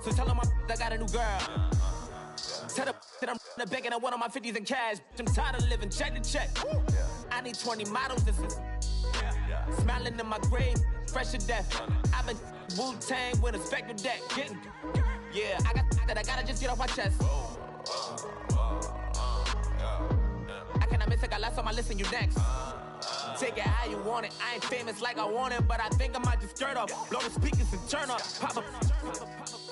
So tell them I got a new girl. Tell them that I'm the bank and I want on my 50s in cash. I'm tired of living check to check. I need 20 models. This is smiling in my grave, fresh to death. I've been Wu-Tang with a spectral deck. Getting, yeah, I gotta just get off my chest. I cannot miss it, got last on my list and you next. Take it how you want it. I ain't famous like I want it, but I think I might just stir up. Blow the speakers and turn up. Pop up.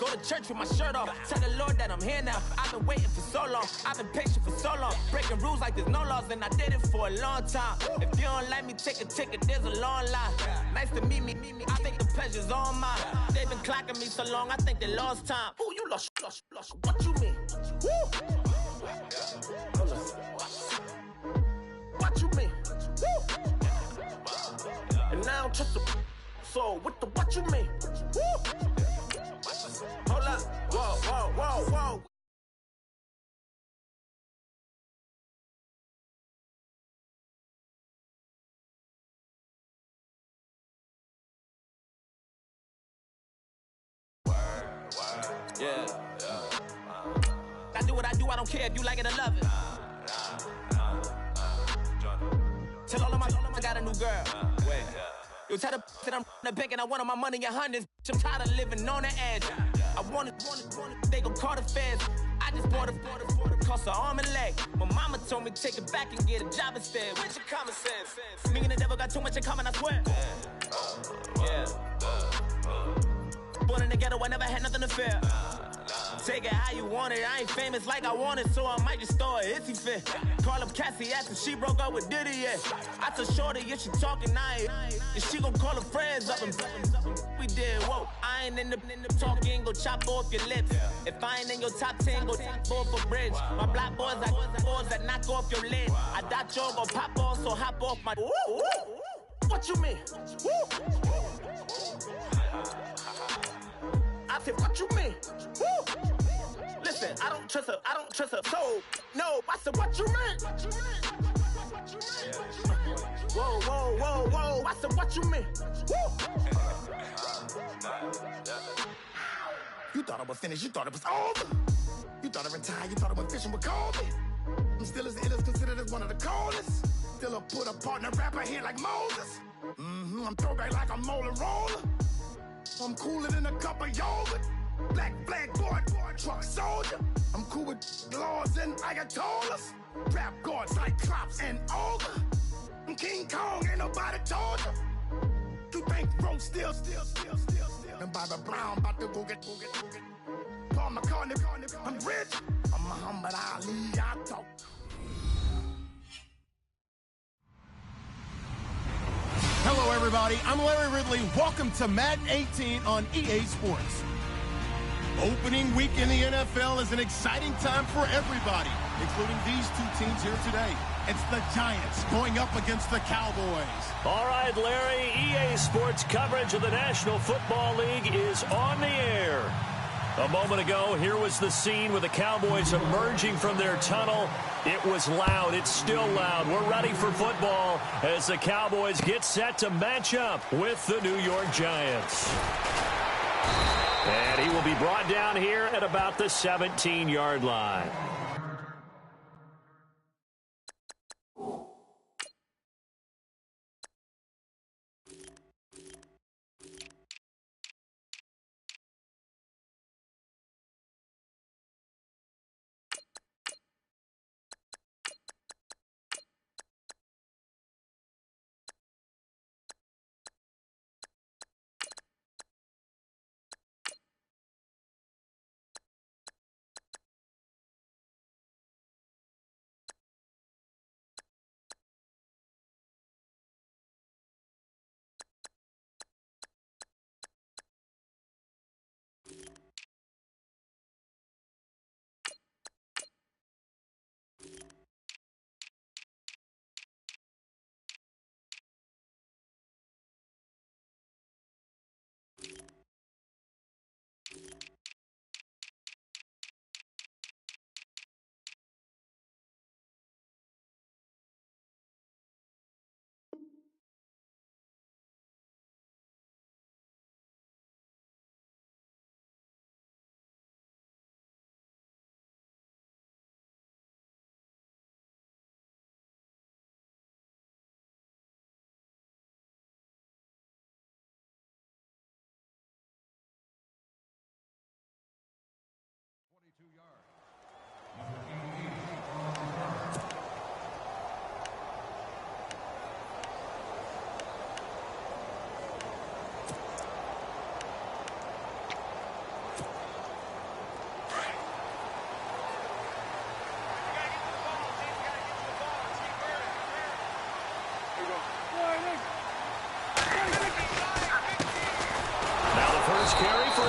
Go to church with my shirt off. Tell the Lord that I'm here now. I've been waiting for so long. I've been patient for so long. Breaking rules like there's no laws, and I did it for a long time. If you don't like me, take a ticket. There's a long line. Nice to meet me. I think the pleasure's all mine. They've been clocking me so long, I think they lost time. Ooh, you lost. What you mean? Woo! What you mean? Woo! And now I'm just a so with the what you mean? Woo! Hold up, whoa. Yeah. I do what I do, I don't care if you like it or love it. Tell all of my I got a new girl. Wait. Yo, tell the that I'm the bank and I want my money in hundreds. I'm tired of living on the edge. I want it, they gon' call the feds. I just bought it, cost an arm and leg. My mama told me take it back and get a job instead. Where's your common sense? Me and the devil got too much in common, I swear. Yeah. Born in the ghetto, I never had nothing to fear. Take it how you want it. I ain't famous like I want it, so I might just throw a hissy fit. Call up Cassie after she broke up with Diddy, yeah. I told Shorty if she talking, and she gon' call her friends up and we did, whoa. I ain't in the talking, go chop off your lips. If I ain't in your top 10, go top 4 for bridge. My black boys like boys that knock off your lid. I thought you gon' pop off, so hop off my. What you mean? I said, what you mean? Woo! Listen, I don't trust her. So, no, I said, what you mean? Whoa, I said, what you mean? Woo! You thought I was finished, you thought it was over. You thought I retired, you thought I went fishing with Kobe. I'm still as ill as considered as one of the coldest. Still a put a partner rapper here like Moses. I'm throwback like a molar roller. I'm cooler than a cup of yogurt. Black flag boy, truck soldier. I'm cool with laws and Ayatollahs. Rap god, Cyclops and Olga. I'm King Kong, ain't nobody told you. You think Rose still. And Bobby Brown about to go get. Paul McCartney, I'm rich. I'm Muhammad Ali, I talk. Hello, everybody. I'm Larry Ridley. Welcome to Madden 18 on EA Sports. Opening week in the NFL is an exciting time for everybody, including these two teams here today. It's the Giants going up against the Cowboys. All right, Larry, EA Sports coverage of the National Football League is on the air. A moment ago, here was the scene with the Cowboys emerging from their tunnel. It was loud. It's still loud. We're ready for football as the Cowboys get set to match up with the New York Giants. And he will be brought down here at about the 17-yard line.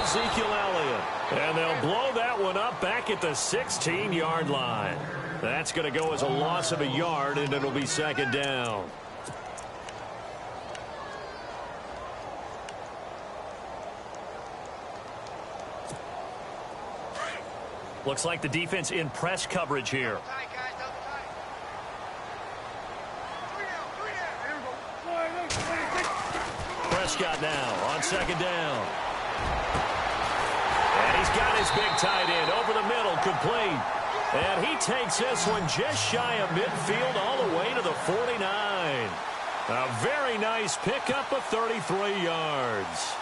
Ezekiel Elliott. And they'll blow that one up back at the 16-yard line. That's going to go as a loss of a yard, and it'll be second down. Looks like the defense in press coverage here. Prescott now on second down. And he's got his big tight end over the middle, complete. And he takes this one just shy of midfield all the way to the 49. A very nice pickup of 33 yards.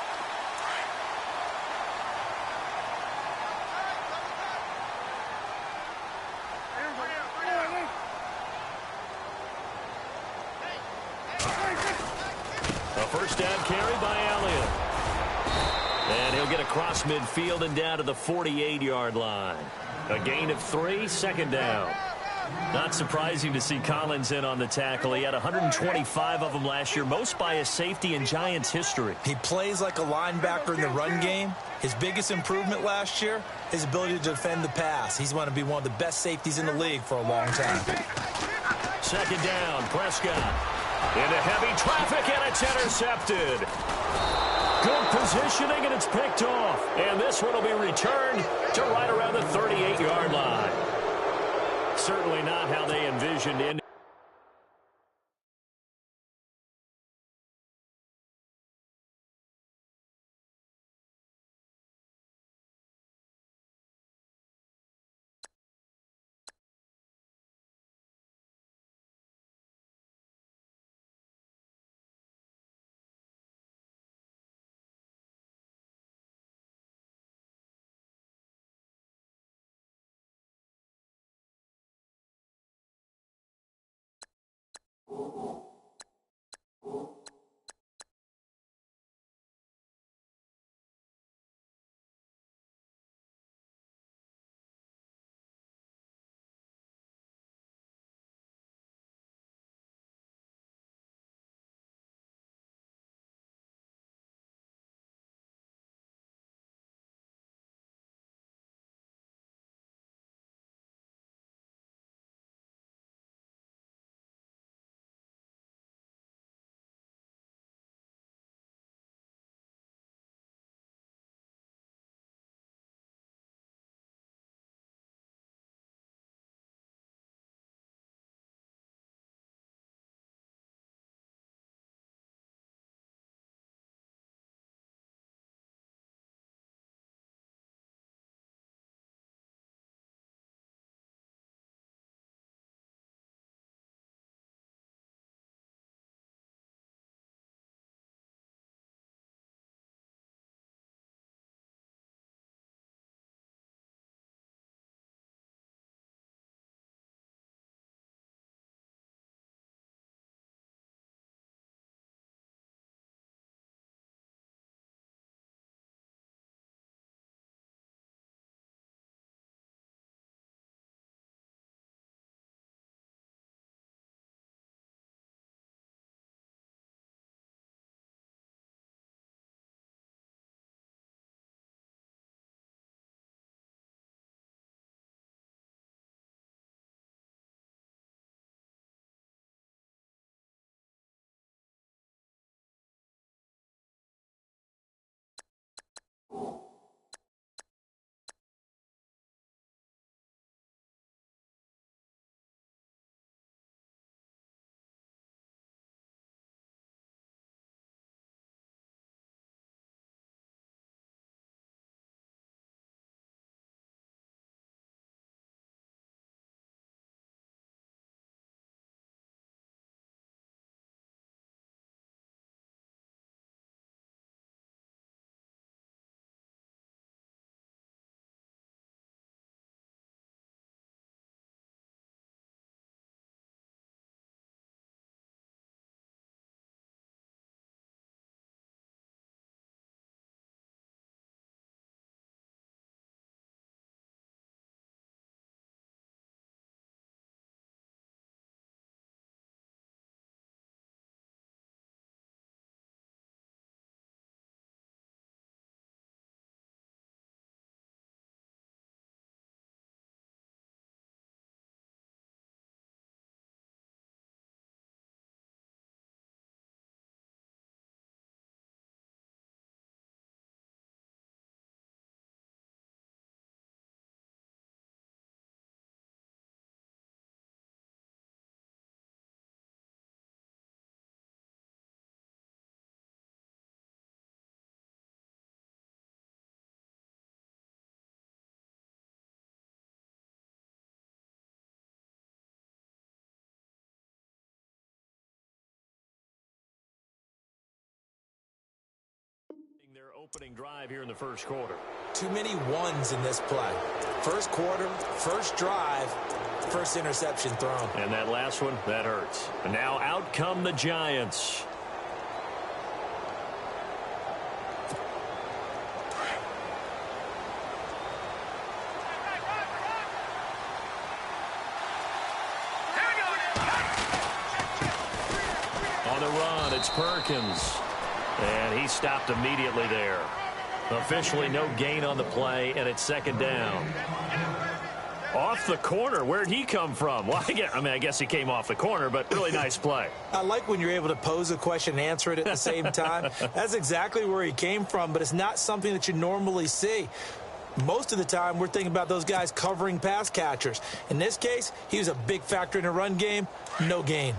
A first down carry by Elliott. And he'll get across midfield and down to the 48-yard line. A gain of 3, second down. Not surprising to see Collins in on the tackle. He had 125 of them last year, most by a safety in Giants history. He plays like a linebacker in the run game. His biggest improvement last year, his ability to defend the pass. He's going to be one of the best safeties in the league for a long time. Second down, Prescott. Into heavy traffic, and it's intercepted. Good positioning, and it's picked off. And this one will be returned to right around the 38-yard line. Certainly not how they envisioned ending. Opening drive here in the first quarter. Too many ones in this play. First quarter, first drive, first interception thrown. And that last one, that hurts. And now out come the Giants. On the run, it's Perkins. And he stopped immediately there. Officially no gain on the play, and it's second down. Off the corner. Where'd he come from? Well, I guess he came off the corner, but really nice play. I like when you're able to pose a question and answer it at the same time. That's exactly where he came from, but it's not something that you normally see. Most of the time, we're thinking about those guys covering pass catchers. In this case, he was a big factor in the run game. No gain.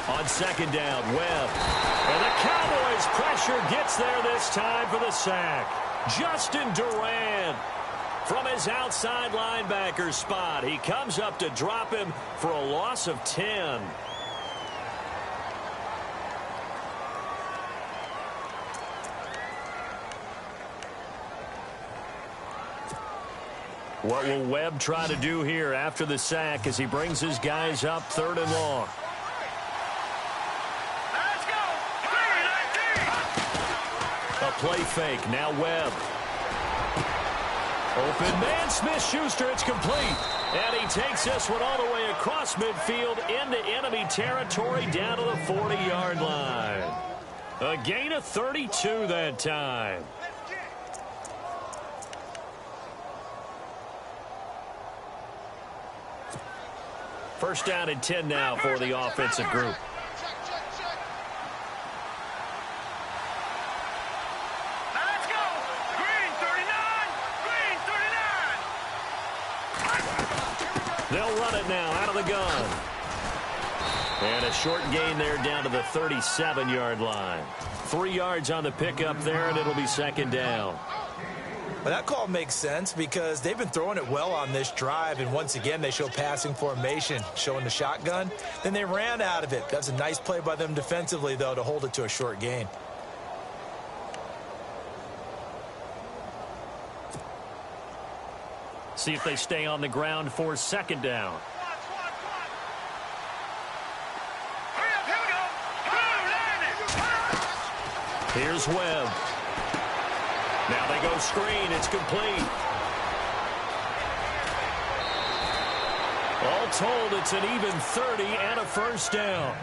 On second down, Webb. And the Cowboys' pressure gets there this time for the sack. Justin Durant from his outside linebacker spot. He comes up to drop him for a loss of 10. What will Webb try to do here after the sack as he brings his guys up third and long? Play fake. Now Webb. Open man. Smith-Schuster. It's complete. And he takes this one all the way across midfield into enemy territory down to the 40-yard line. A gain of 32 that time. First down and 10 now for the offensive group. They'll run it now out of the gun. And a short gain there down to the 37-yard line. 3 yards on the pickup there, and it'll be second down. Well, that call makes sense because they've been throwing it well on this drive, and once again they show passing formation, showing the shotgun. Then they ran out of it. That's a nice play by them defensively, though, to hold it to a short gain. See if they stay on the ground for second down. Here's Webb. Now they go screen. It's complete. All told, it's an even 30 and a first down.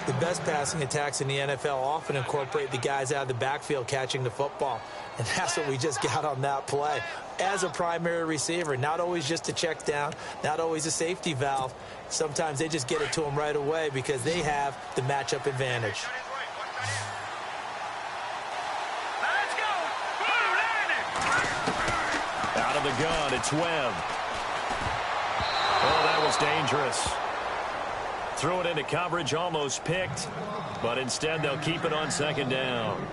The best passing attacks in the NFL often incorporate the guys out of the backfield catching the football. And that's what we just got on that play. As a primary receiver, not always just a check down, not always a safety valve. Sometimes they just get it to them right away because they have the matchup advantage. Out of the gun, it's Webb. Oh, that was dangerous. Threw it into coverage, almost picked, but instead they'll keep it on second down.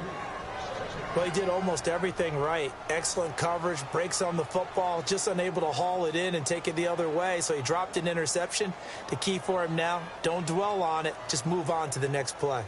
Well, he did almost everything right. Excellent coverage, breaks on the football, just unable to haul it in and take it the other way, so he dropped an interception. The key for him now, don't dwell on it, just move on to the next play.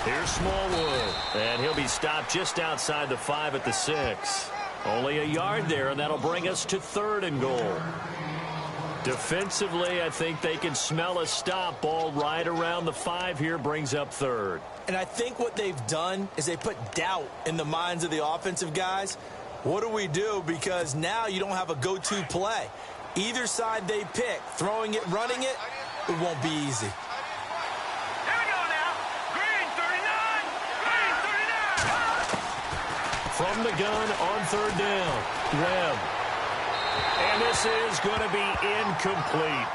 Here's Smallwood, and he'll be stopped just outside the 5 at the 6. Only a yard there, and that'll bring us to third and goal. Defensively, I think they can smell a stop. Ball right around the 5 here brings up third. And I think what they've done is they put doubt in the minds of the offensive guys. What do we do? Because now you don't have a go-to play. Either side they pick, throwing it, running it, it won't be easy. From the gun on third down, Webb. And this is going to be incomplete.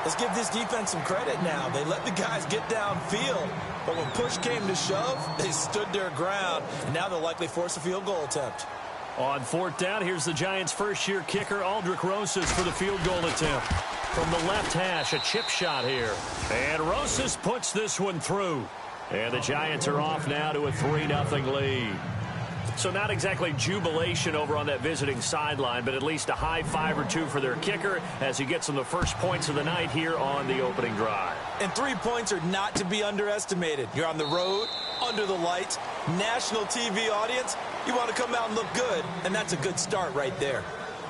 Let's give this defense some credit now. They let the guys get downfield, but when push came to shove, they stood their ground, and now they'll likely force a field goal attempt. On fourth down, here's the Giants' first-year kicker, Aldrick Rosas, for the field goal attempt. From the left hash, a chip shot here. And Rosas puts this one through. And the Giants are off now to a 3-0 lead. So not exactly jubilation over on that visiting sideline, but at least a high five or two for their kicker as he gets them the first points of the night here on the opening drive. And 3 points are not to be underestimated. You're on the road, under the lights, national TV audience. You want to come out and look good, and that's a good start right there.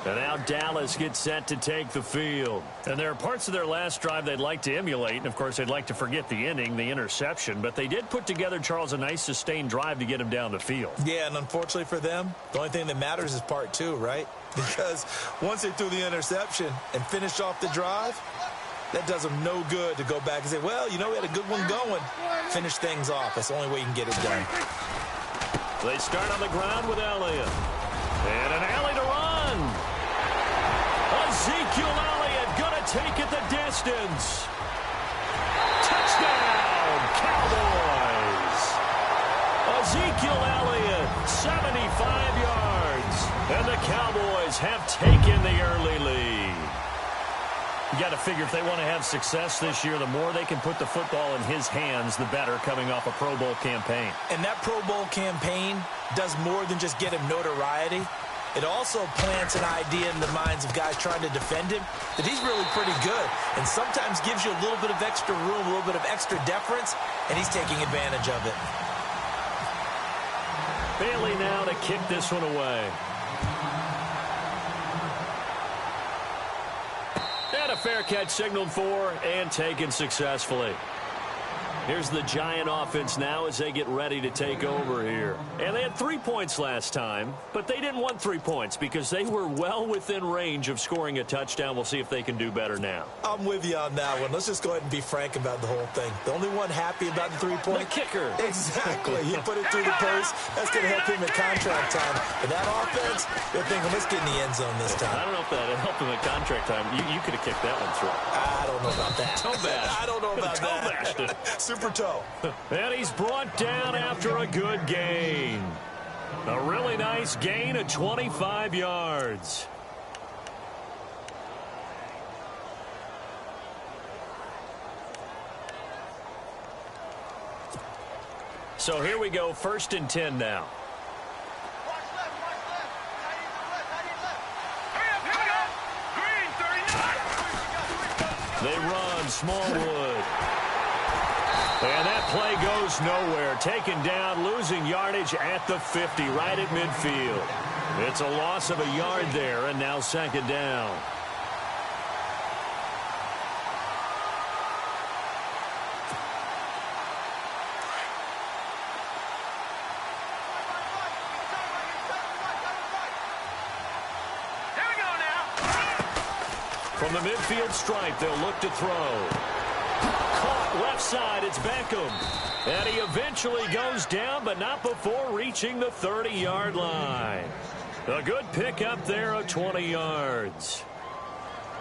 And now Dallas gets set to take the field. And there are parts of their last drive they'd like to emulate. And, of course, they'd like to forget the inning, the interception. But they did put together, Charles, a nice sustained drive to get him down the field. Yeah, and unfortunately for them, the only thing that matters is part 2, right? Because once they threw the interception and finished off the drive, that does them no good to go back and say, well, you know, we had a good one going. Finish things off. That's the only way you can get it done. They start on the ground with Elliott. And an alley to run. Ezekiel Elliott going to take it the distance. Touchdown, Cowboys. Ezekiel Elliott, 75 yards. And the Cowboys have taken the early lead. You got to figure if they want to have success this year, the more they can put the football in his hands, the better, coming off a Pro Bowl campaign. And that Pro Bowl campaign does more than just get him notoriety. It also plants an idea in the minds of guys trying to defend him that he's really pretty good and sometimes gives you a little bit of extra room, a little bit of extra deference, and he's taking advantage of it. Bailey now to kick this one away. And a fair catch signaled for and taken successfully. Here's the Giant offense now as they get ready to take over here. And they had 3 points last time, but they didn't want 3 points because they were well within range of scoring a touchdown. We'll see if they can do better now. I'm with you on that one. Let's just go ahead and be frank about the whole thing. The only one happy about the 3-point? The kicker. Exactly. He put it through the post. That's going to help him at contract time. But that offense, they're thinking, let's get in the end zone this time. I don't know if that helped him at contract time. You could have kicked that one through. I don't know about that. Toe bash. I don't know about that. Toe bashed. Super toe. And he's brought down after a good gain. A really nice gain of 25 yards. So here we go, 1st and 10 now. They run, Smallwood. And that play goes nowhere. Taken down, losing yardage at the 50, right at midfield. It's a loss of a yard there, and now 2nd down. Here we go now. From the midfield stripe, they'll look to throw. Caught left side, it's Beckham. And he eventually goes down, but not before reaching the 30-yard line. A good pickup there of 20 yards.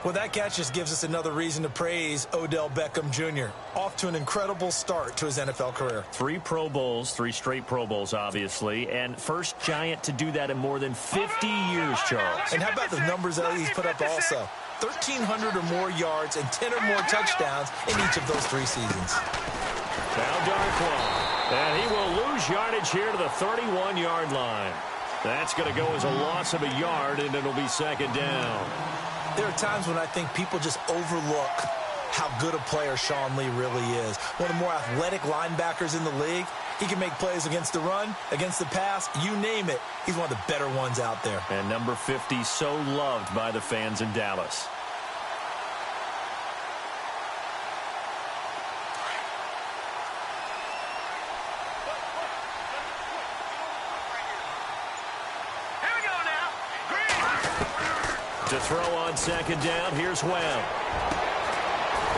Well, that catch just gives us another reason to praise Odell Beckham Jr. Off to an incredible start to his NFL career. 3 Pro Bowls, 3 straight Pro Bowls, obviously, and first Giant to do that in more than 50 years, Charles. And how about the numbers that he's put up also? 1,300 or more yards and 10 or more touchdowns in each of those 3 seasons. Now Darkwa, and he will lose yardage here to the 31-yard line. That's going to go as a loss of a yard, and it'll be 2nd down. There are times when I think people just overlook how good a player Sean Lee really is. One of the more athletic linebackers in the league. He can make plays against the run, against the pass, you name it. He's one of the better ones out there. And number 50, so loved by the fans in Dallas. Here we go now. To throw on 2nd down, here's Webb.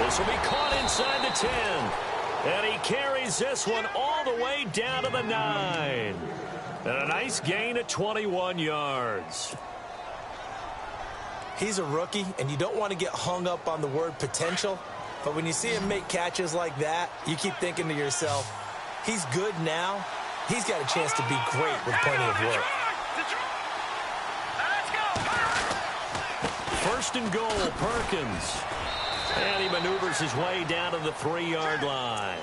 This will be caught inside the 10. And he carries this one all the way down to the 9. And a nice gain of 21 yards. He's a rookie, and you don't want to get hung up on the word potential. But when you see him make catches like that, you keep thinking to yourself, he's good now. He's got a chance to be great with plenty of work. First and goal, Perkins. And he maneuvers his way down to the 3-yard line.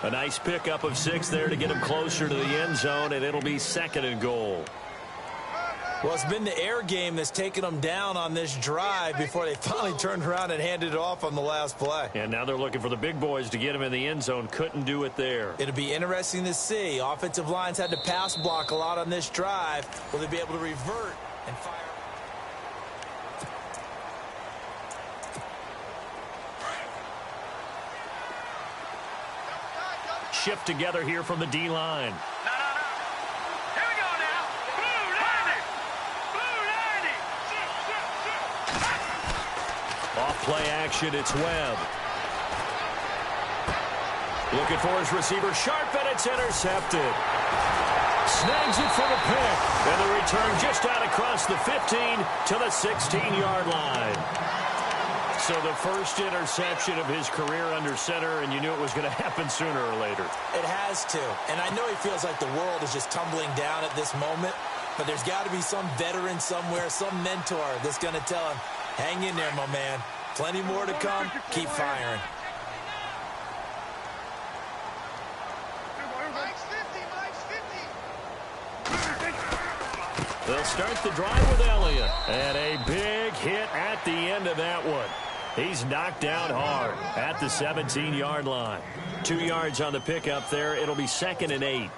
A nice pickup of 6 there to get him closer to the end zone, and it'll be second and goal. Well, it's been the air game that's taken them down on this drive before they finally turned around and handed it off on the last play. And now they're looking for the big boys to get him in the end zone. Couldn't do it there. It'll be interesting to see. Offensive lines had to pass block a lot on this drive. Will they be able to revert and fire? Shift together here from the D-line. Play action, it's Webb. Looking for his receiver, sharp, and it's intercepted. Snags it for the pick. And the return just out across the 15 to the 16-yard line. So the first interception of his career under center, and you knew it was going to happen sooner or later. It has to. And I know he feels like the world is just tumbling down at this moment, but there's got to be some veteran somewhere, some mentor that's going to tell him, hang in there, my man. Plenty more to come. Keep firing. They'll start the drive with Elliott. And a big hit at the end of that one. He's knocked down hard at the 17-yard line. 2 yards on the pickup there. It'll be second and 8.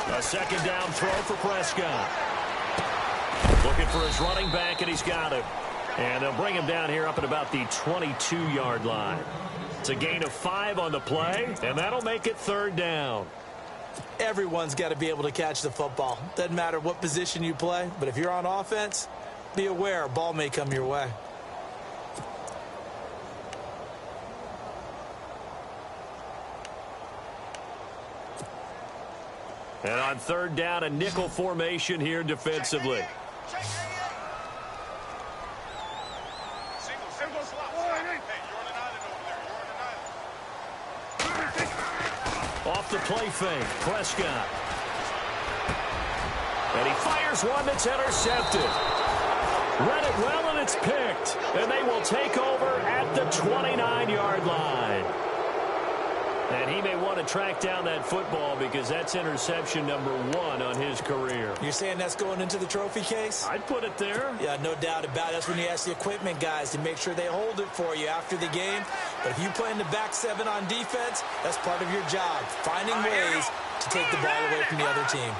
A second down throw for Prescott. Looking for his running back, and he's got him. And they'll bring him down here up at about the 22-yard line. It's a gain of 5 on the play, and that'll make it third down. Everyone's got to be able to catch the football. Doesn't matter what position you play, but if you're on offense, be aware a ball may come your way. And on third down, a nickel formation here defensively. Off the play fake, Prescott. And he fires one that's intercepted. Read it well, and it's picked. And they will take over at the 29-yard line. And he may want to track down that football because that's interception number 1 on his career. You're saying that's going into the trophy case? I'd put it there. Yeah, no doubt about it. That's when you ask the equipment guys to make sure they hold it for you after the game. But if you play in the back 7 on defense, that's part of your job, finding ways to take the ball away from the other team.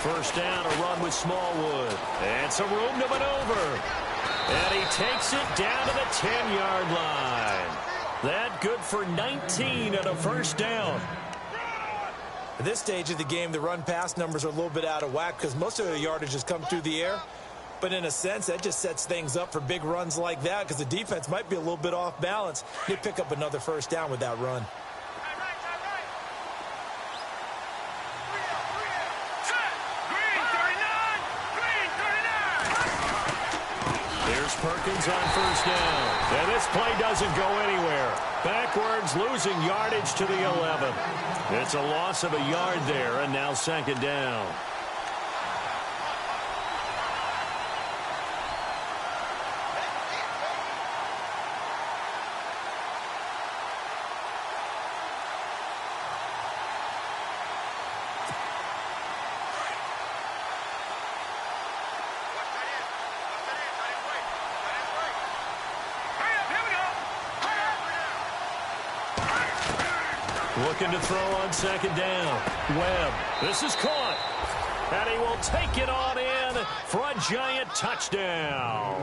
First down, a run with Smallwood. And some room to maneuver. And he takes it down to the 10-yard line. That good for 19 and a first down. At this stage of the game, the run-pass numbers are a little bit out of whack because most of the yardage has come through the air. But in a sense, that just sets things up for big runs like that because the defense might be a little bit off balance. They pick up another first down with that run. Perkins on first down. And this play doesn't go anywhere. Backwards, losing yardage to the 11. It's a loss of a yard there, and now second down. Looking to throw on second down. Webb. This is caught. And he will take it on in for a giant touchdown.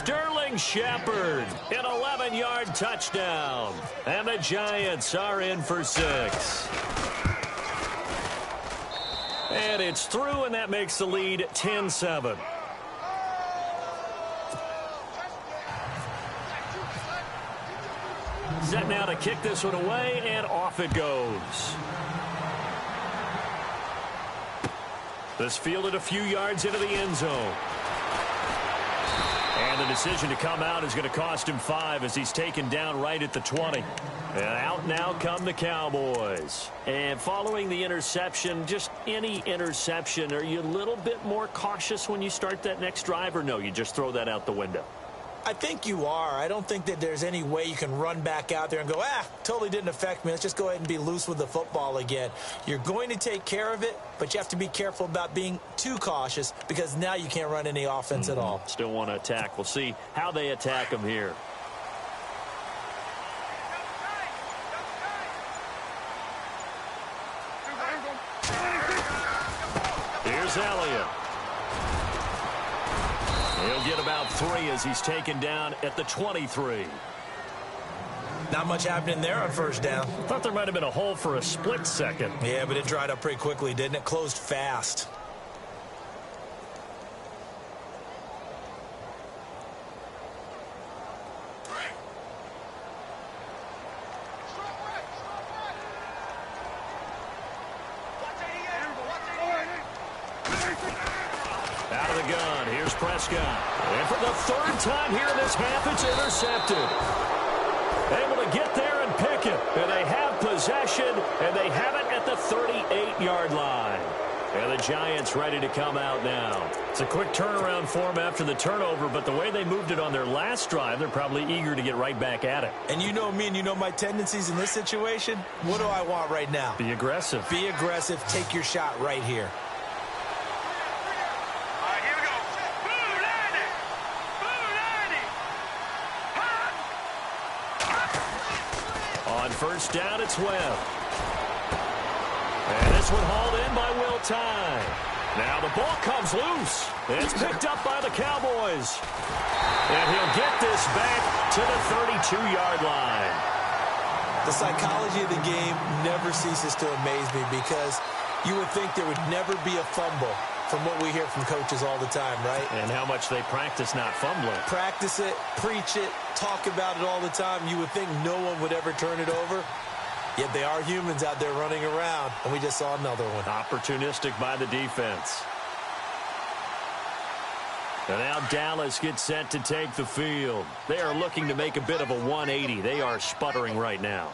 Sterling Shepard, an 11-yard touchdown. And the Giants are in for 6. And it's through, and that makes the lead 10-7. Set now to kick this one away, and off it goes. This fielded a few yards into the end zone. And the decision to come out is going to cost him 5 as he's taken down right at the 20. And out now come the Cowboys. And following the interception, just any interception, are you a little bit more cautious when you start that next drive, or no, you just throw that out the window? I think you are. I don't think that there's any way you can run back out there and go, totally didn't affect me. Let's just go ahead and be loose with the football again. You're going to take care of it, but you have to be careful about being too cautious because now you can't run any offense at all. Still want to attack. We'll see how they attack them here. Here's Elliott. He'll get about 3 as he's taken down at the 23. Not much happening there on first down. Thought there might have been a hole for a split second. Yeah, but it dried up pretty quickly, didn't it? Closed fast. Out of the gun, here's Prescott. And for the 3rd time here in this half, it's intercepted. Able to get there and pick it. And they have possession, and they have it at the 38-yard line. And the Giants ready to come out now. It's a quick turnaround for them after the turnover, but the way they moved it on their last drive, they're probably eager to get right back at it. And you know me, and you know my tendencies in this situation. What do I want right now? Be aggressive. Be aggressive. Take your shot right here. On first down, it's Webb. And this one hauled in by Will Tye. Now the ball comes loose. It's picked up by the Cowboys. And he'll get this back to the 32-yard line. The psychology of the game never ceases to amaze me because you would think there would never be a fumble from what we hear from coaches all the time, right? And how much they practice not fumbling. Practice it, preach it, talk about it all the time. You would think no one would ever turn it over. Yet they are humans out there running around, and we just saw another one. Opportunistic by the defense. And now Dallas gets set to take the field. They are looking to make a bit of a 180. They are sputtering right now.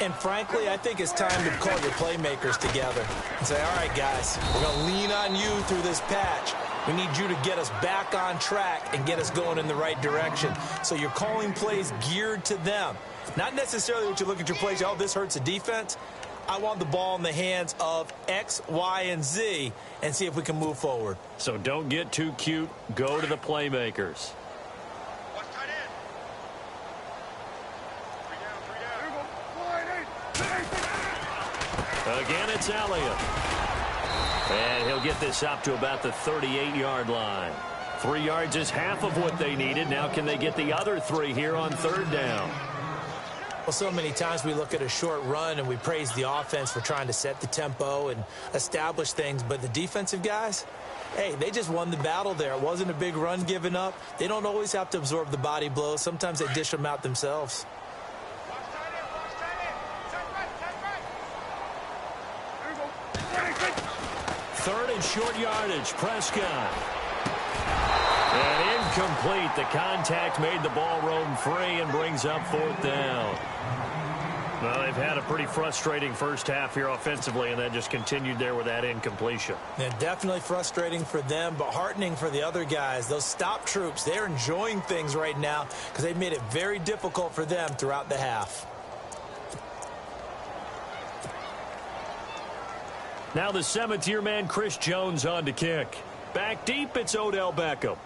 And frankly, I think it's time to call your playmakers together and say, all right, guys, we're going to lean on you through this patch. We need you to get us back on track and get us going in the right direction. So you're calling plays geared to them. Not necessarily what you look at your plays, oh, this hurts the defense. I want the ball in the hands of X, Y, and Z and see if we can move forward. So don't get too cute. Go to the playmakers. Again, it's Elliott. And he'll get this up to about the 38-yard line. 3 yards is half of what they needed. Now can they get the other 3 here on 3rd down? Well, so many times we look at a short run and we praise the offense for trying to set the tempo and establish things. But the defensive guys, hey, they just won the battle there. It wasn't a big run given up. They don't always have to absorb the body blows. Sometimes they dish them out themselves. Third and short yardage, Prescott. And incomplete. The contact made the ball roam free and brings up 4th down. Well, they've had a pretty frustrating first half here offensively, and then just continued there with that incompletion. Yeah, definitely frustrating for them, but heartening for the other guys. Those stop troops, they're enjoying things right now because they've made it very difficult for them throughout the half. Now the 7th-year man, Chris Jones, on to kick. Back deep, it's Odell Beckham.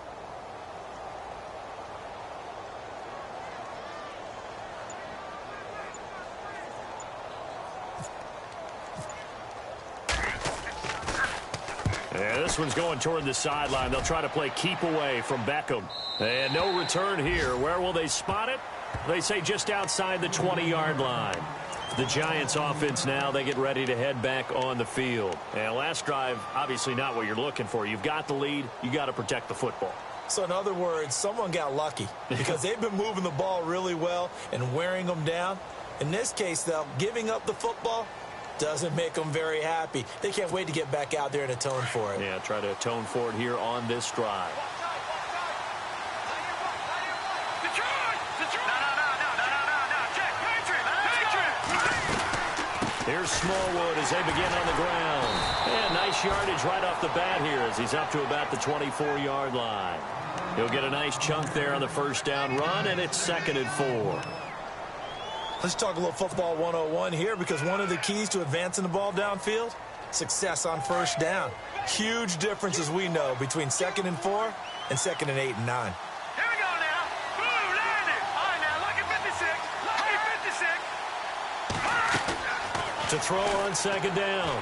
And this one's going toward the sideline. They'll try to play keep away from Beckham. And no return here. Where will they spot it? They say just outside the 20-yard line. The Giants offense now, they get ready to head back on the field. And last drive, obviously not what you're looking for. You've got the lead. You got to protect the football. So in other words, someone got lucky because they've been moving the ball really well and wearing them down. In this case, though, giving up the football doesn't make them very happy. They can't wait to get back out there and atone for it. Yeah, try to atone for it here on this drive. Here's Smallwood as they begin on the ground. And nice yardage right off the bat here as he's up to about the 24-yard line. He'll get a nice chunk there on the first down run, and it's 2nd and 4. Let's talk a little football 101 here, because one of the keys to advancing the ball downfield, success on first down. Huge difference, as we know, between 2nd and 4 and 2nd and 8 and 9. Here we go now. Blue landed. All right, now, lucky 56. Lucky 56. To throw on 2nd down.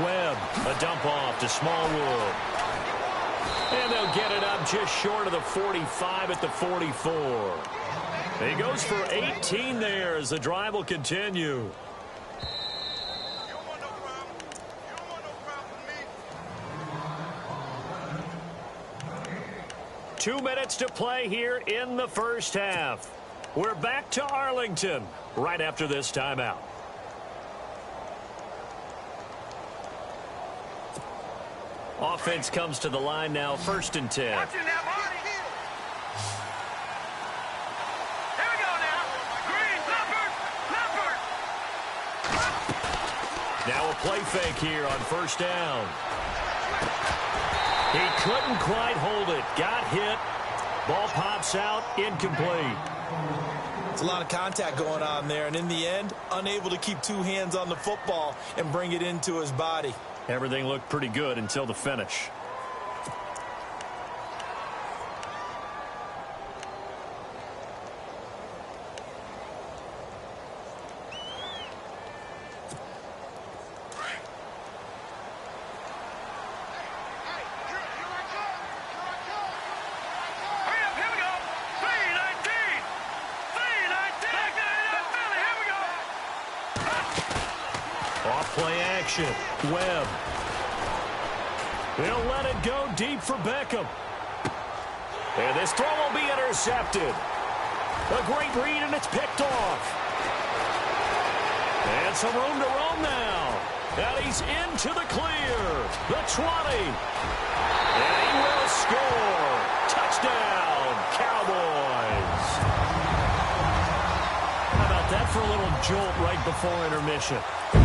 Webb, a dump off to Smallwood. And they'll get it up just short of the 45 at the 44. He goes for 18 there as the drive will continue. 2 minutes to play here in the first half. We're back to Arlington right after this timeout. Offense comes to the line now, 1st and 10. Watching that, Marty. Here we go now. Green, Leopard. Now a play fake here on 1st down. He couldn't quite hold it. Got hit. Ball pops out, incomplete. It's a lot of contact going on there, and in the end, unable to keep 2 hands on the football and bring it into his body. Everything looked pretty good until the finish. Play action. Webb. He'll let it go deep for Beckham. And this throw will be intercepted. A great read, and it's picked off. And some room to roam now. And he's into the clear. The 20. And he will score. Touchdown, Cowboys. How about that for a little jolt right before intermission?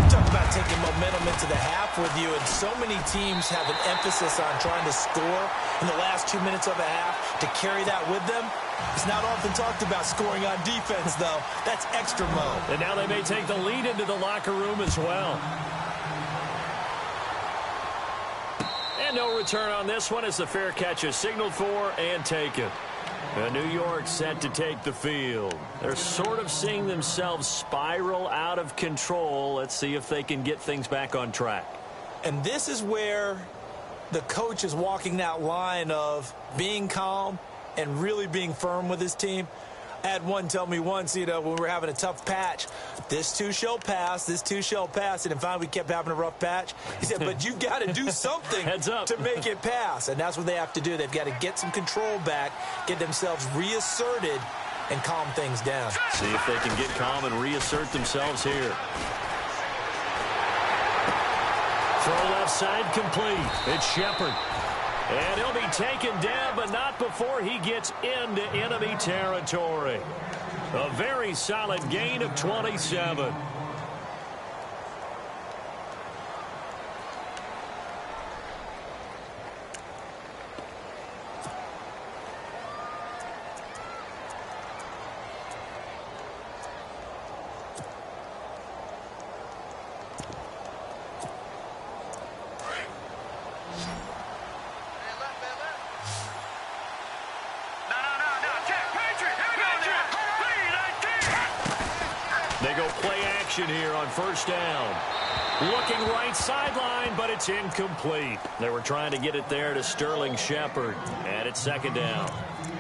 Talk about taking momentum into the half with you, and so many teams have an emphasis on trying to score in the last 2 minutes of a half to carry that with them. It's not often talked about scoring on defense, though. That's extra mode. And now they may take the lead into the locker room as well. And no return on this one as the fair catch is signaled for and taken. New York set to take the field. They're sort of seeing themselves spiral out of control. Let's see if they can get things back on track. And this is where the coach is walking that line of being calm and really being firm with his team. I had one tell me once, when we were having a tough patch, this too shall pass, this too shall pass. And finally we kept having a rough patch. He said, but you've got to do something Heads up. to make it pass. And that's what they have to do. They've got to get some control back, get themselves reasserted, and calm things down. See if they can get calm and reassert themselves here. Throw left side complete. It's Shepard. And he'll be taken down, but not before he gets into enemy territory. A very solid gain of 27. action here on first down. Looking right sideline, but it's incomplete. They were trying to get it there to Sterling Shepard, and it's second down.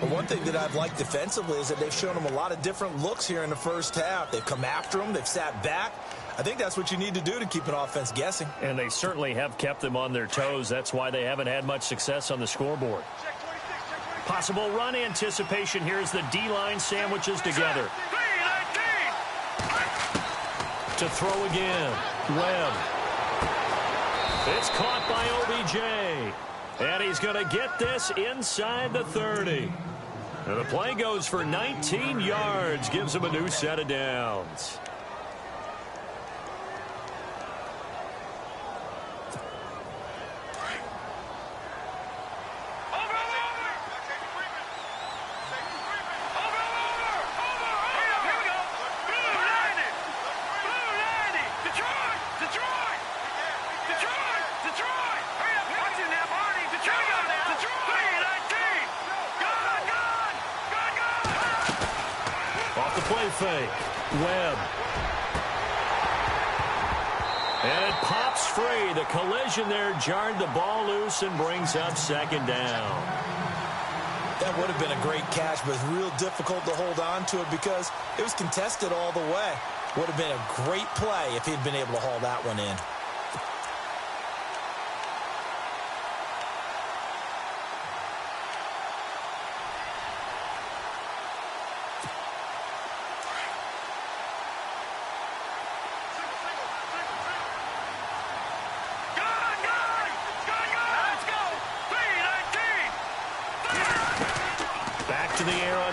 Well, one thing that I've liked defensively is that they've shown them a lot of different looks here in the first half. They've come after them. They've sat back. I think that's what you need to do to keep an offense guessing. And they certainly have kept them on their toes. That's why they haven't had much success on the scoreboard. Possible run anticipation here as the D-line sandwiches together. To throw again. Webb. It's caught by OBJ. And he's going to get this inside the 30. And the play goes for 19 yards. Gives him a new set of downs. Fake. Webb. And it pops free. The collision there jarred the ball loose and brings up second down. That would have been a great catch, but it's real difficult to hold on to it because it was contested all the way. Would have been a great play if he'd been able to haul that one in.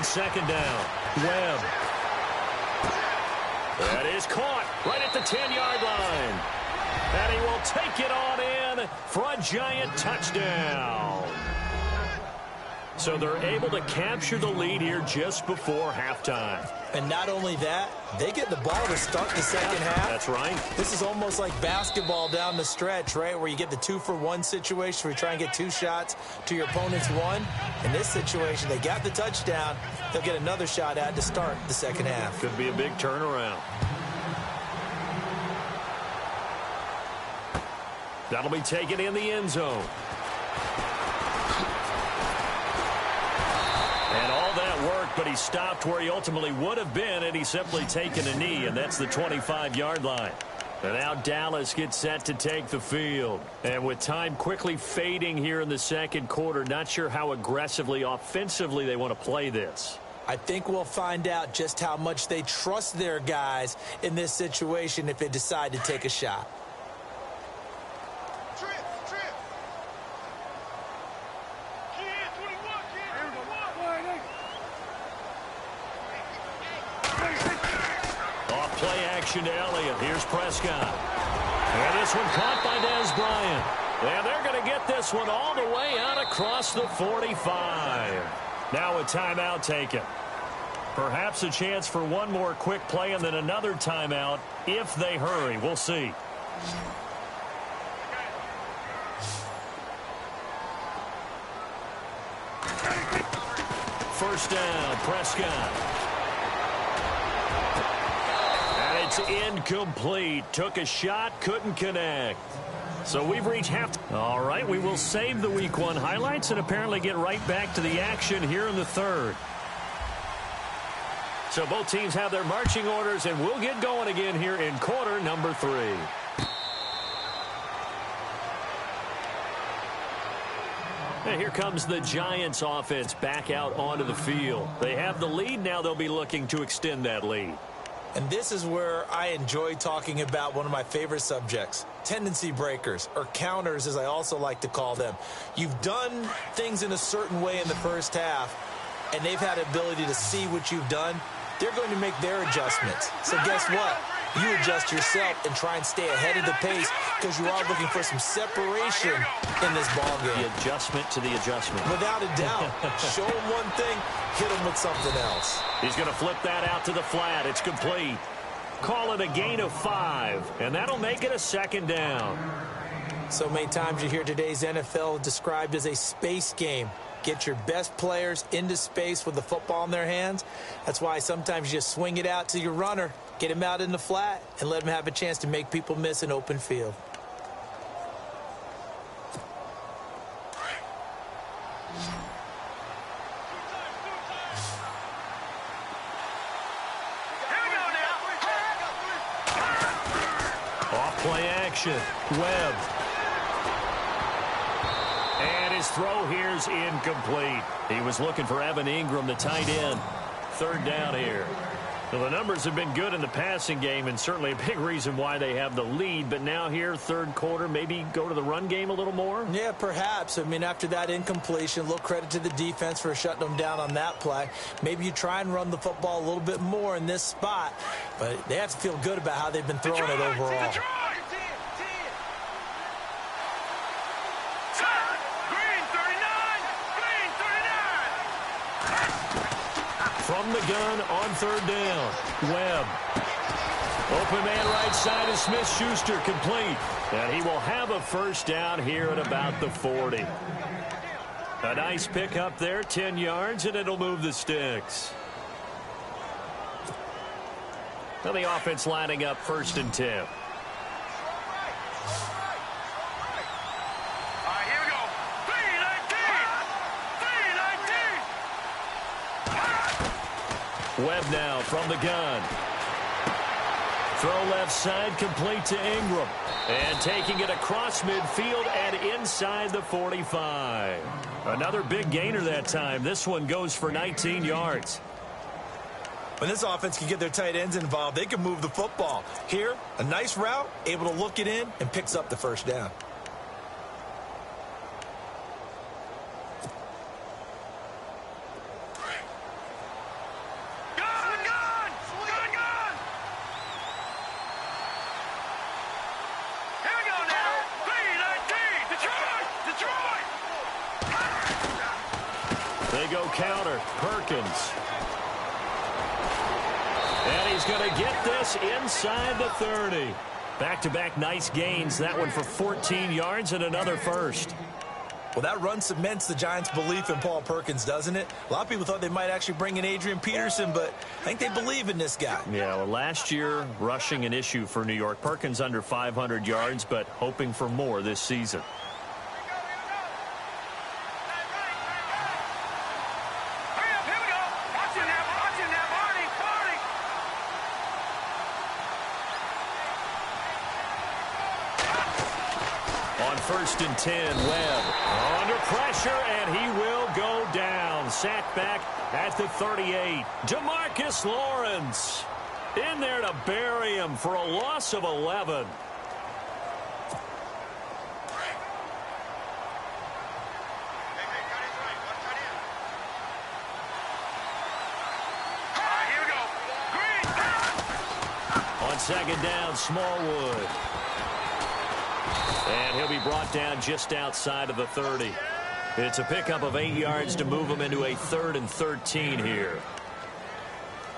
Second down. Webb. That is caught right at the 10-yard line. And he will take it on in for a giant touchdown. So they're able to capture the lead here just before halftime. And not only that, they get the ball to start the second half. That's right. This is almost like basketball down the stretch, right, where you get the 2-for-1 situation where you try and get 2 shots to your opponent's 1. In this situation, they got the touchdown. They'll get another shot at to start the second half. Could be a big turnaround. That'll be taken in the end zone. And all that work, but he stopped where he ultimately would have been had he simply taken a knee, and that's the 25-yard line. And now Dallas gets set to take the field. And with time quickly fading here in the second quarter, not sure how aggressively, offensively they want to play this. I think we'll find out just how much they trust their guys in this situation if they decide to take a shot. Play action to Elliott. Here's Prescott. And this one caught by Dez Bryant. And they're going to get this one all the way out across the 45. Now a timeout taken. Perhaps a chance for one more quick play and then another timeout if they hurry. We'll see. First down, Prescott. It's incomplete. Took a shot, couldn't connect. So we've reached half. All right, we will save the Week 1 highlights and apparently get right back to the action here in the third. So both teams have their marching orders, and we'll get going again here in quarter number 3. And here comes the Giants offense back out onto the field. They have the lead. Now they'll be looking to extend that lead. And this is where I enjoy talking about one of my favorite subjects, tendency breakers, or counters as I also like to call them. You've done things in a certain way in the first half, and they've had the ability to see what you've done. They're going to make their adjustments. So guess what? You adjust yourself and try and stay ahead of the pace because you are looking for some separation in this ball game. The adjustment to the adjustment. Without a doubt. Show them one thing, hit them with something else. He's going to flip that out to the flat. It's complete. Call it a gain of 5, and that'll make it a second down. So many times you hear today's NFL described as a space game. Get your best players into space with the football in their hands. That's why sometimes you just swing it out to your runner. Get him out in the flat and let him have a chance to make people miss an open field. Off-play action. Webb. And his throw here's incomplete. He was looking for Evan Ingram, the tight end. Third down here. Well, the numbers have been good in the passing game, and certainly a big reason why they have the lead. But now here, third quarter, maybe go to the run game a little more? Yeah, perhaps. I mean, after that incompletion, a little credit to the defense for shutting them down on that play. Maybe you try and run the football a little bit more in this spot, but they have to feel good about how they've been throwing it overall. From the gun on third down, Webb. Open man right side is Smith-Schuster, complete. And he will have a first down here at about the 40. A nice pickup there, 10 yards, and it'll move the sticks. Now the offense lining up first and 10. Webb now from the gun. Throw left side, complete to Ingram. And taking it across midfield and inside the 45. Another big gainer that time. This one goes for 19 yards. When this offense can get their tight ends involved, they can move the football. Here, a nice route, able to look it in, and picks up the first down. They go counter. Perkins. And he's going to get this inside the 30. Back-to-back nice gains. That one for 14 yards and another first. Well, that run cements the Giants' belief in Paul Perkins, doesn't it? A lot of people thought they might actually bring in Adrian Peterson, but I think they believe in this guy. Yeah, well, last year, rushing an issue for New York. Perkins under 500 yards, but hoping for more this season. First and 10, Webb under pressure, and he will go down. Sacked back at the 38. DeMarcus Lawrence in there to bury him for a loss of 11. On second down, Smallwood. And he'll be brought down just outside of the 30. It's a pickup of 8 yards to move him into a 3rd and 13 here.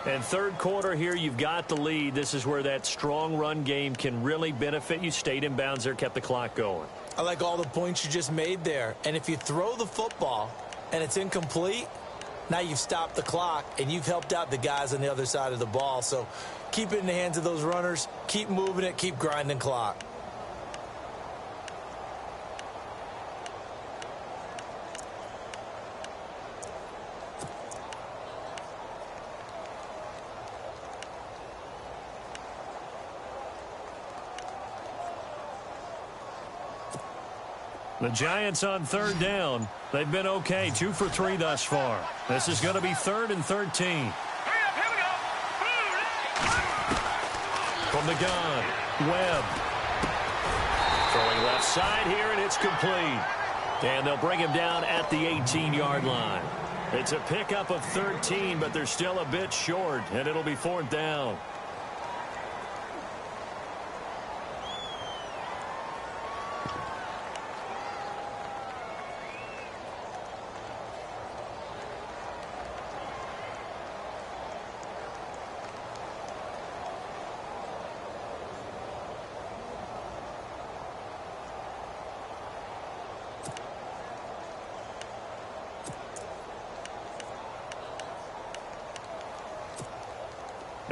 And third quarter here, you've got the lead. This is where that strong run game can really benefit you. Stayed in bounds there, kept the clock going. I like all the points you just made there. And if you throw the football and it's incomplete, now you've stopped the clock and you've helped out the guys on the other side of the ball. So keep it in the hands of those runners. Keep moving it. Keep grinding clock. The Giants on third down. They've been okay. 2 for 3 thus far. This is going to be 3rd and 13. From the gun, Webb. Throwing left side here, and it's complete. And they'll bring him down at the 18-yard line. It's a pickup of 13, but they're still a bit short, and it'll be 4th down.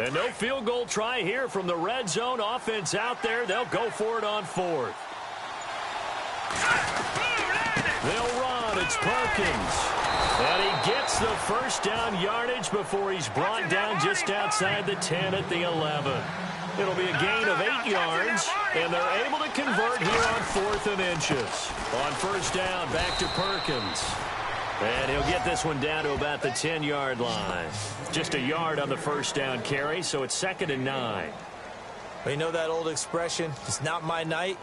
And no field goal try here from the red zone. Offense out there. They'll go for it on fourth. They'll run. It's Perkins. And he gets the first down yardage before he's brought down just outside the 10 at the 11. It'll be a gain of 8 yards, and they're able to convert here on 4th and inches. On first down, back to Perkins. And he'll get this one down to about the 10-yard line. Just a yard on the first down carry, so it's 2nd and 9. Well, you know that old expression, it's not my night?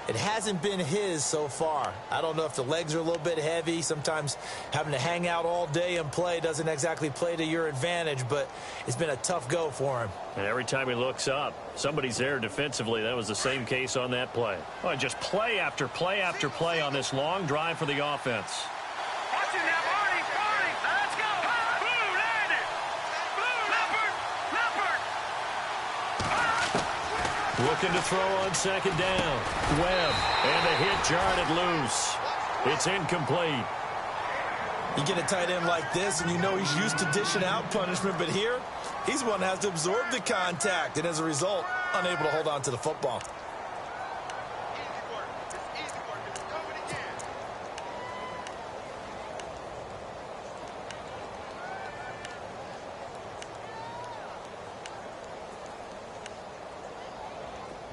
It hasn't been his so far. I don't know if the legs are a little bit heavy. Sometimes having to hang out all day and play doesn't exactly play to your advantage, but it's been a tough go for him. And every time he looks up, somebody's there defensively. That was the same case on that play. Well, just play after play after play on this long drive for the offense. Watch it now, Barney. Let's go. Blue landed. Blue leopard. Looking to throw on 2nd down. Webb, and the hit jarred loose. It's incomplete. You get a tight end like this, and you know he's used to dishing out punishment, but here, he's the one that has to absorb the contact, and as a result, unable to hold on to the football.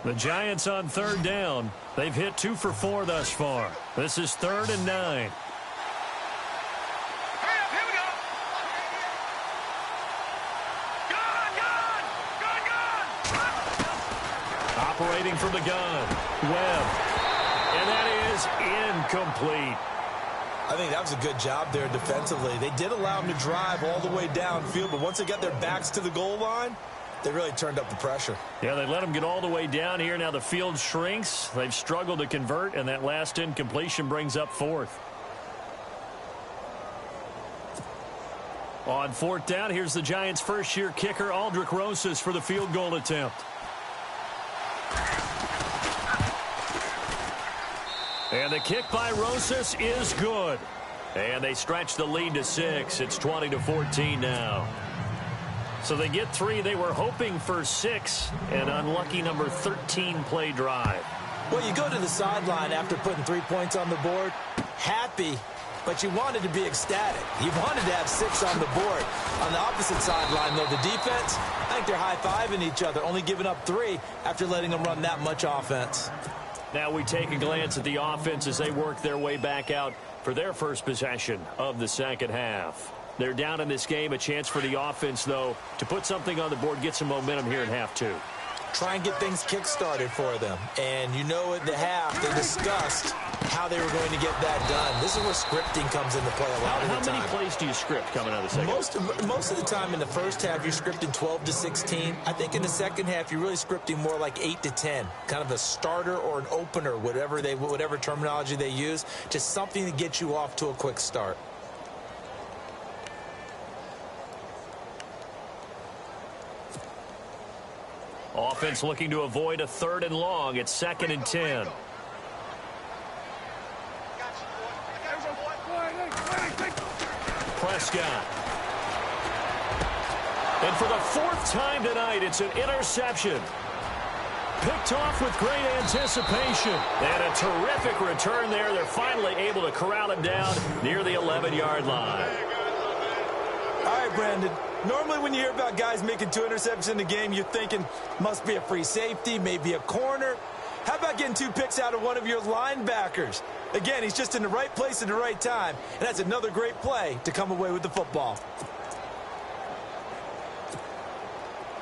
The Giants on 3rd down. They've hit 2 for 4 thus far. This is 3rd and 9. Hurry up, here we go. Gun. Operating from the gun. Webb. And that is incomplete. I think that was a good job there defensively. They did allow him to drive all the way downfield, but once they got their backs to the goal line, they really turned up the pressure. Yeah, they let him get all the way down here. Now the field shrinks. They've struggled to convert, and that last incompletion brings up 4th. On 4th down, here's the Giants' first-year kicker, Aldrick Rosas, for the field goal attempt. And the kick by Rosas is good. And they stretch the lead to 6. It's 20-14 now. So they get 3. They were hoping for 6. An unlucky number 13 play drive. Well, you go to the sideline after putting 3 points on the board, happy, but you wanted to be ecstatic. You wanted to have 6 on the board. On the opposite sideline, though, the defense, I think they're high-fiving each other, only giving up 3 after letting them run that much offense. Now we take a glance at the offense as they work their way back out for their first possession of the second half. They're down in this game. A chance for the offense, though, to put something on the board, get some momentum here in half 2. Try and get things kick-started for them. And you know at the half, they discussed how they were going to get that done. This is where scripting comes into play a lot of the time. How many plays do you script coming out of the second half? Most of the time in the first half, you're scripting 12 to 16. I think in the second half, you're really scripting more like 8 to 10. Kind of a starter or an opener, whatever terminology they use. Just something to get you off to a quick start. Offense looking to avoid a 3rd and long. It's 2nd and 10. Prescott. And for the 4th time tonight, it's an interception. Picked off with great anticipation. And a terrific return there. They're finally able to corral him down near the 11-yard line. All right, Brandon. Normally when you hear about guys making 2 interceptions in a game, you're thinking must be a free safety, maybe a corner. How about getting 2 picks out of one of your linebackers? Again, he's just in the right place at the right time, and that's another great play to come away with the football.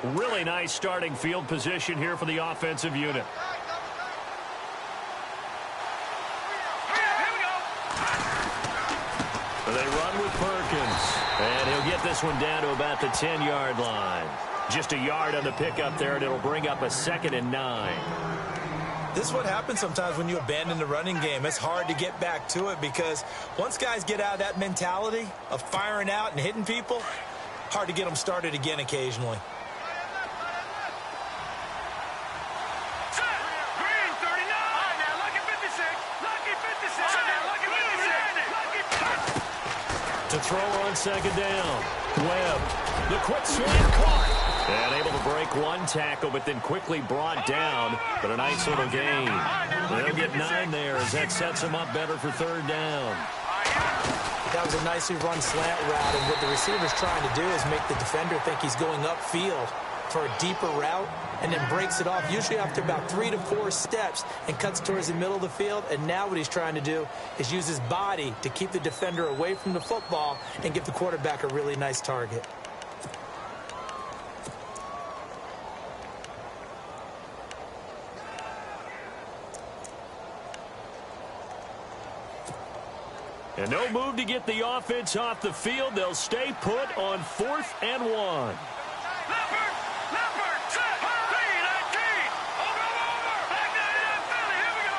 Really nice starting field position here for the offensive unit. They run with Perkins. And he'll get this one down to about the 10-yard line. Just a yard on the pickup there, and it'll bring up a 2nd and 9. This is what happens sometimes when you abandon the running game. It's hard to get back to it because once guys get out of that mentality of firing out and hitting people, hard to get them started again occasionally. To throw on 2nd down. Webb, the quick slant caught. And able to break one tackle, but then quickly brought down. But a nice little gain. They'll get 9 there as that sets them up better for 3rd down. That was a nicely run slant route, and what the receiver's trying to do is make the defender think he's going upfield for a deeper route, and then breaks it off, usually after about 3 to 4 steps, and cuts towards the middle of the field. And now what he's trying to do is use his body to keep the defender away from the football and give the quarterback a really nice target. And no move to get the offense off the field. They'll stay put on 4th and 1. Leopard, set, 3-19. Over, back 99 Philly. Here we go.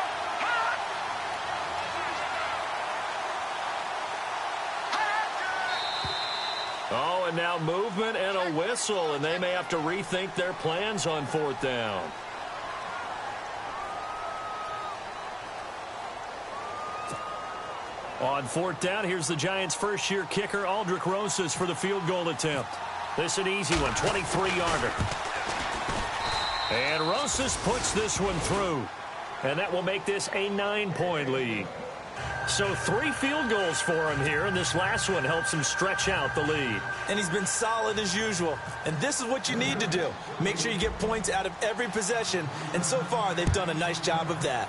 Oh, and now movement and a whistle, and they may have to rethink their plans on 4th down. On 4th down, here's the Giants' first-year kicker, Aldrick Rosas, for the field goal attempt. This an easy one, 23-yarder. And Rosas puts this one through. And that will make this a 9-point lead. So 3 field goals for him here, and this last one helps him stretch out the lead. And he's been solid as usual. And this is what you need to do. Make sure you get points out of every possession. And so far, they've done a nice job of that.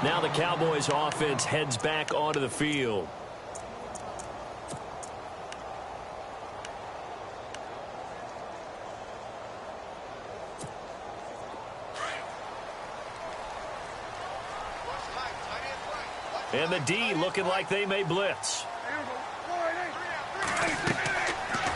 Now the Cowboys offense heads back onto the field. And the D looking like they may blitz.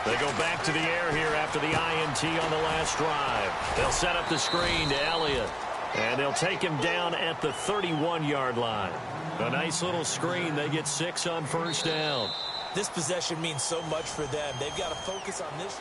They go back to the air here after the INT on the last drive. They'll set up the screen to Elliott. And they'll take him down at the 31-yard line. A nice little screen. They get 6 on 1st down. This possession means so much for them. They've got to focus on this.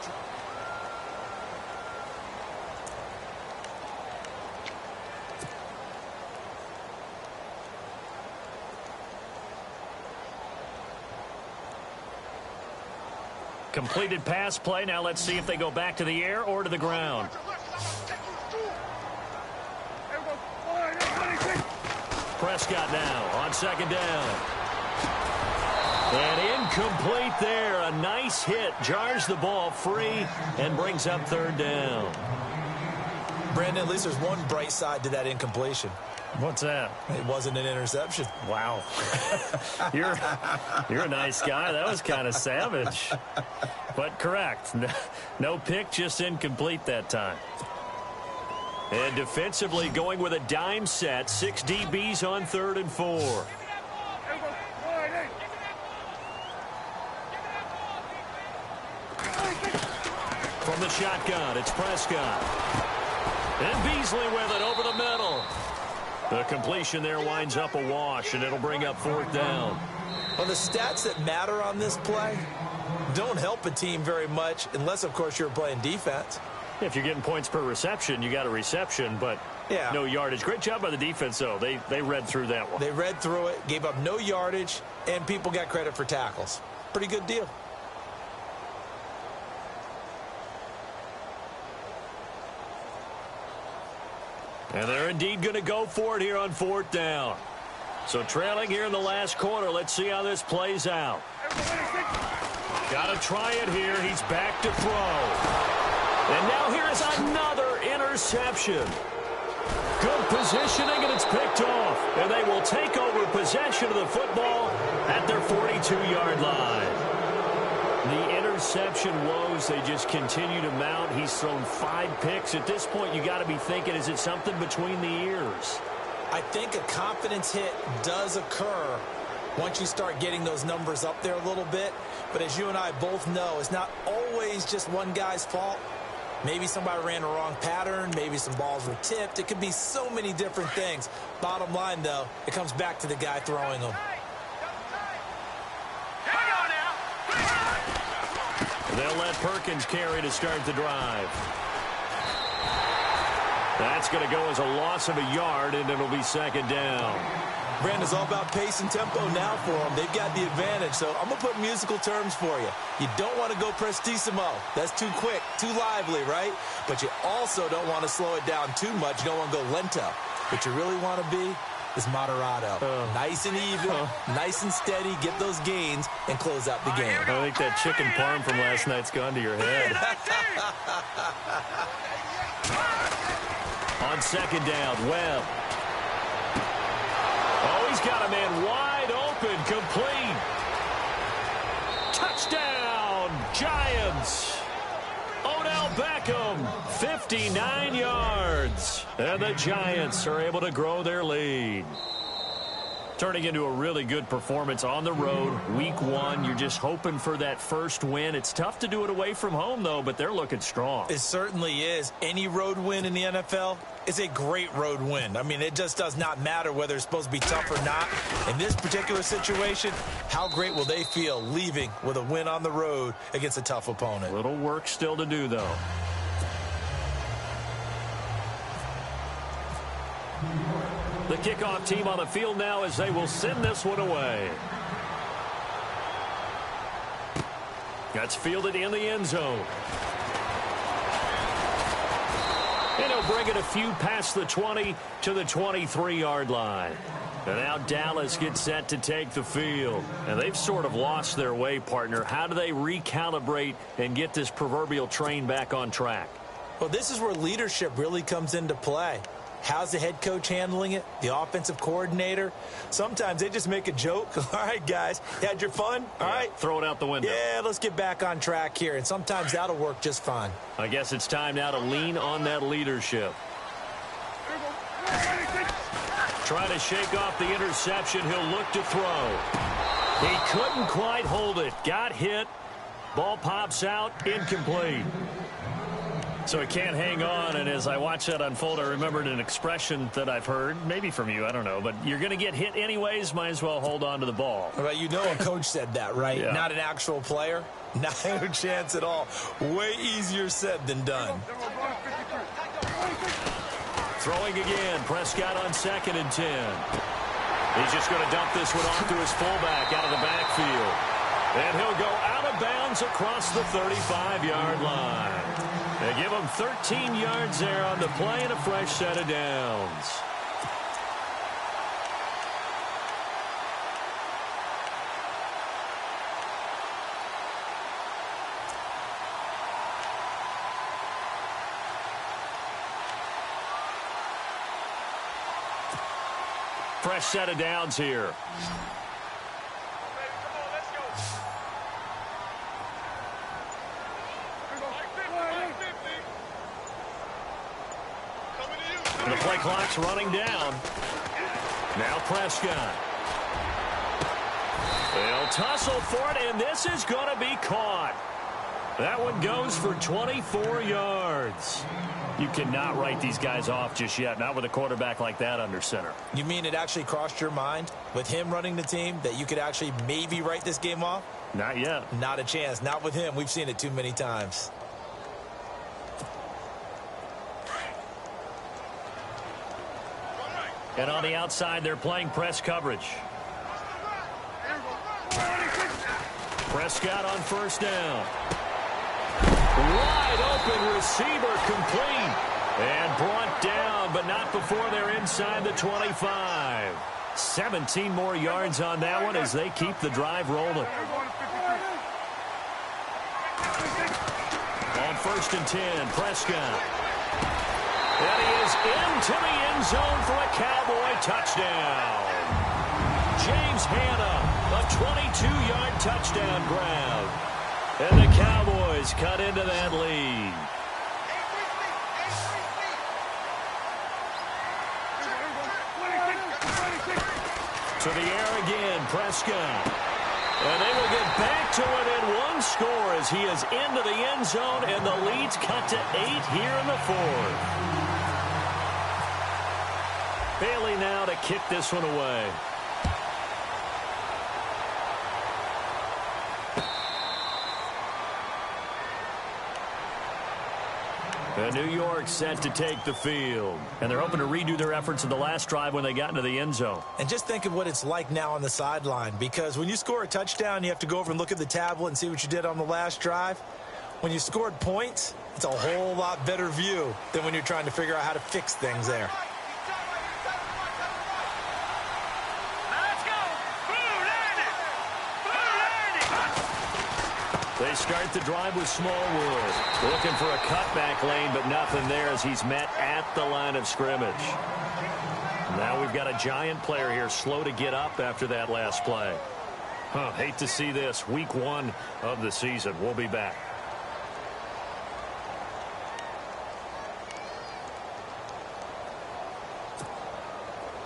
Completed pass play. Now let's see if they go back to the air or to the ground. Prescott now on 2nd down. And incomplete there. A nice hit. Jars the ball free and brings up 3rd down. Brandon, at least there's one bright side to that incompletion. What's that? It wasn't an interception. Wow. You're a nice guy. That was kind of savage. But correct. No pick, just incomplete that time. And defensively going with a dime set. 6 DBs on 3rd and 4. From the shotgun, it's Prescott. And Beasley with it over the middle. The completion there winds up a wash, and it'll bring up 4th down. Well, the stats that matter on this play don't help a team very much unless, of course, you're playing defense. If you're getting points per reception, you got a reception, but no yardage. Great job by the defense, though. They read through that one. They read through it, gave up no yardage, and people got credit for tackles. Pretty good deal. And they're indeed going to go for it here on 4th down. So trailing here in the last quarter. Let's see how this plays out. Got to try it here. He's back to throw. And now here's another interception. Good positioning, and it's picked off. And they will take over possession of the football at their 42-yard line. The interception woes, they just continue to mount. He's thrown 5 picks. At this point, you got to be thinking, is it something between the ears? I think a confidence hit does occur once you start getting those numbers up there a little bit. But as you and I both know, it's not always just one guy's fault. Maybe somebody ran a wrong pattern. Maybe some balls were tipped. It could be so many different things. Bottom line, though, it comes back to the guy throwing them. They'll let Perkins carry to start the drive. That's going to go as a loss of a yard, and it'll be second down. Brandon, it's all about pace and tempo now for them. They've got the advantage, so I'm going to put musical terms for you. You don't want to go prestissimo. That's too quick, too lively, right? But you also don't want to slow it down too much. You don't want to go lento. What you really want to be is moderato. Nice and even, nice and steady, get those gains, and close out the game. I think that chicken parm from last night's gone to your head. On second down, Webb. Oh, he's got a man wide open, complete. Touchdown, Giants. Odell Beckham, 59 yards. And the Giants are able to grow their lead. Turning into a really good performance on the road. Week 1, you're just hoping for that first win. It's tough to do it away from home, though, but they're looking strong. It certainly is. Any road win in the NFL is a great road win. I mean, it just does not matter whether it's supposed to be tough or not. In this particular situation, how great will they feel leaving with a win on the road against a tough opponent? Little work still to do, though. The kickoff team on the field now as they will send this one away. That's fielded in the end zone. And he'll bring it a few past the 20 to the 23-yard line. And now Dallas gets set to take the field. And they've sort of lost their way, partner. How do they recalibrate and get this proverbial train back on track? Well, this is where leadership really comes into play. How's the head coach handling it? The offensive coordinator? Sometimes they just make a joke. All right, guys, you had your fun? All right. Throw it out the window. Yeah, let's get back on track here. And sometimes that'll work just fine. I guess it's time now to lean on that leadership. Trying to shake off the interception. He'll look to throw. He couldn't quite hold it. Got hit. Ball pops out. Incomplete. So he can't hang on, and as I watch that unfold, I remembered an expression that I've heard, maybe from you, I don't know, but you're going to get hit anyways, might as well hold on to the ball. Well, you know a coach said that, right? Yeah. Not an actual player. Not a chance at all. Way easier said than done. Throwing again, Prescott on 2nd and 10. He's just going to dump this one off to his fullback out of the backfield. And he'll go out of bounds across the 35-yard line. They give him 13 yards there on the play and a fresh set of downs. Fresh set of downs here. The play clock's running down. Now Prescott. They'll tussle for it, and this is going to be caught. That one goes for 24 yards. You cannot write these guys off just yet, not with a quarterback like that under center. You mean it actually crossed your mind with him running the team that you could actually maybe write this game off? Not yet. Not a chance. Not with him. We've seen it too many times. And on the outside, they're playing press coverage. Prescott on first down. Wide open receiver, complete. And brought down, but not before they're inside the 25. 17 more yards on that one as they keep the drive rolling. On 1st and 10, Prescott. And he is into the end zone for a Cowboy touchdown. James Hanna, a 22-yard touchdown grab. And the Cowboys cut into that lead. To the air again, Prescott. And they will get back to within one score as he is into the end zone, and the lead's cut to 8 here in the 4th. Bailey now to kick this one away. And New York set to take the field. And they're hoping to redo their efforts in the last drive when they got into the end zone. And just think of what it's like now on the sideline, because when you score a touchdown, you have to go over and look at the tablet and see what you did on the last drive. When you scored points, it's a whole lot better view than when you're trying to figure out how to fix things there. They start the drive with Smallwood. Looking for a cutback lane, but nothing there as he's met at the line of scrimmage. Now we've got a Giant player here slow to get up after that last play. Hate to see this. Week 1 of the season. We'll be back.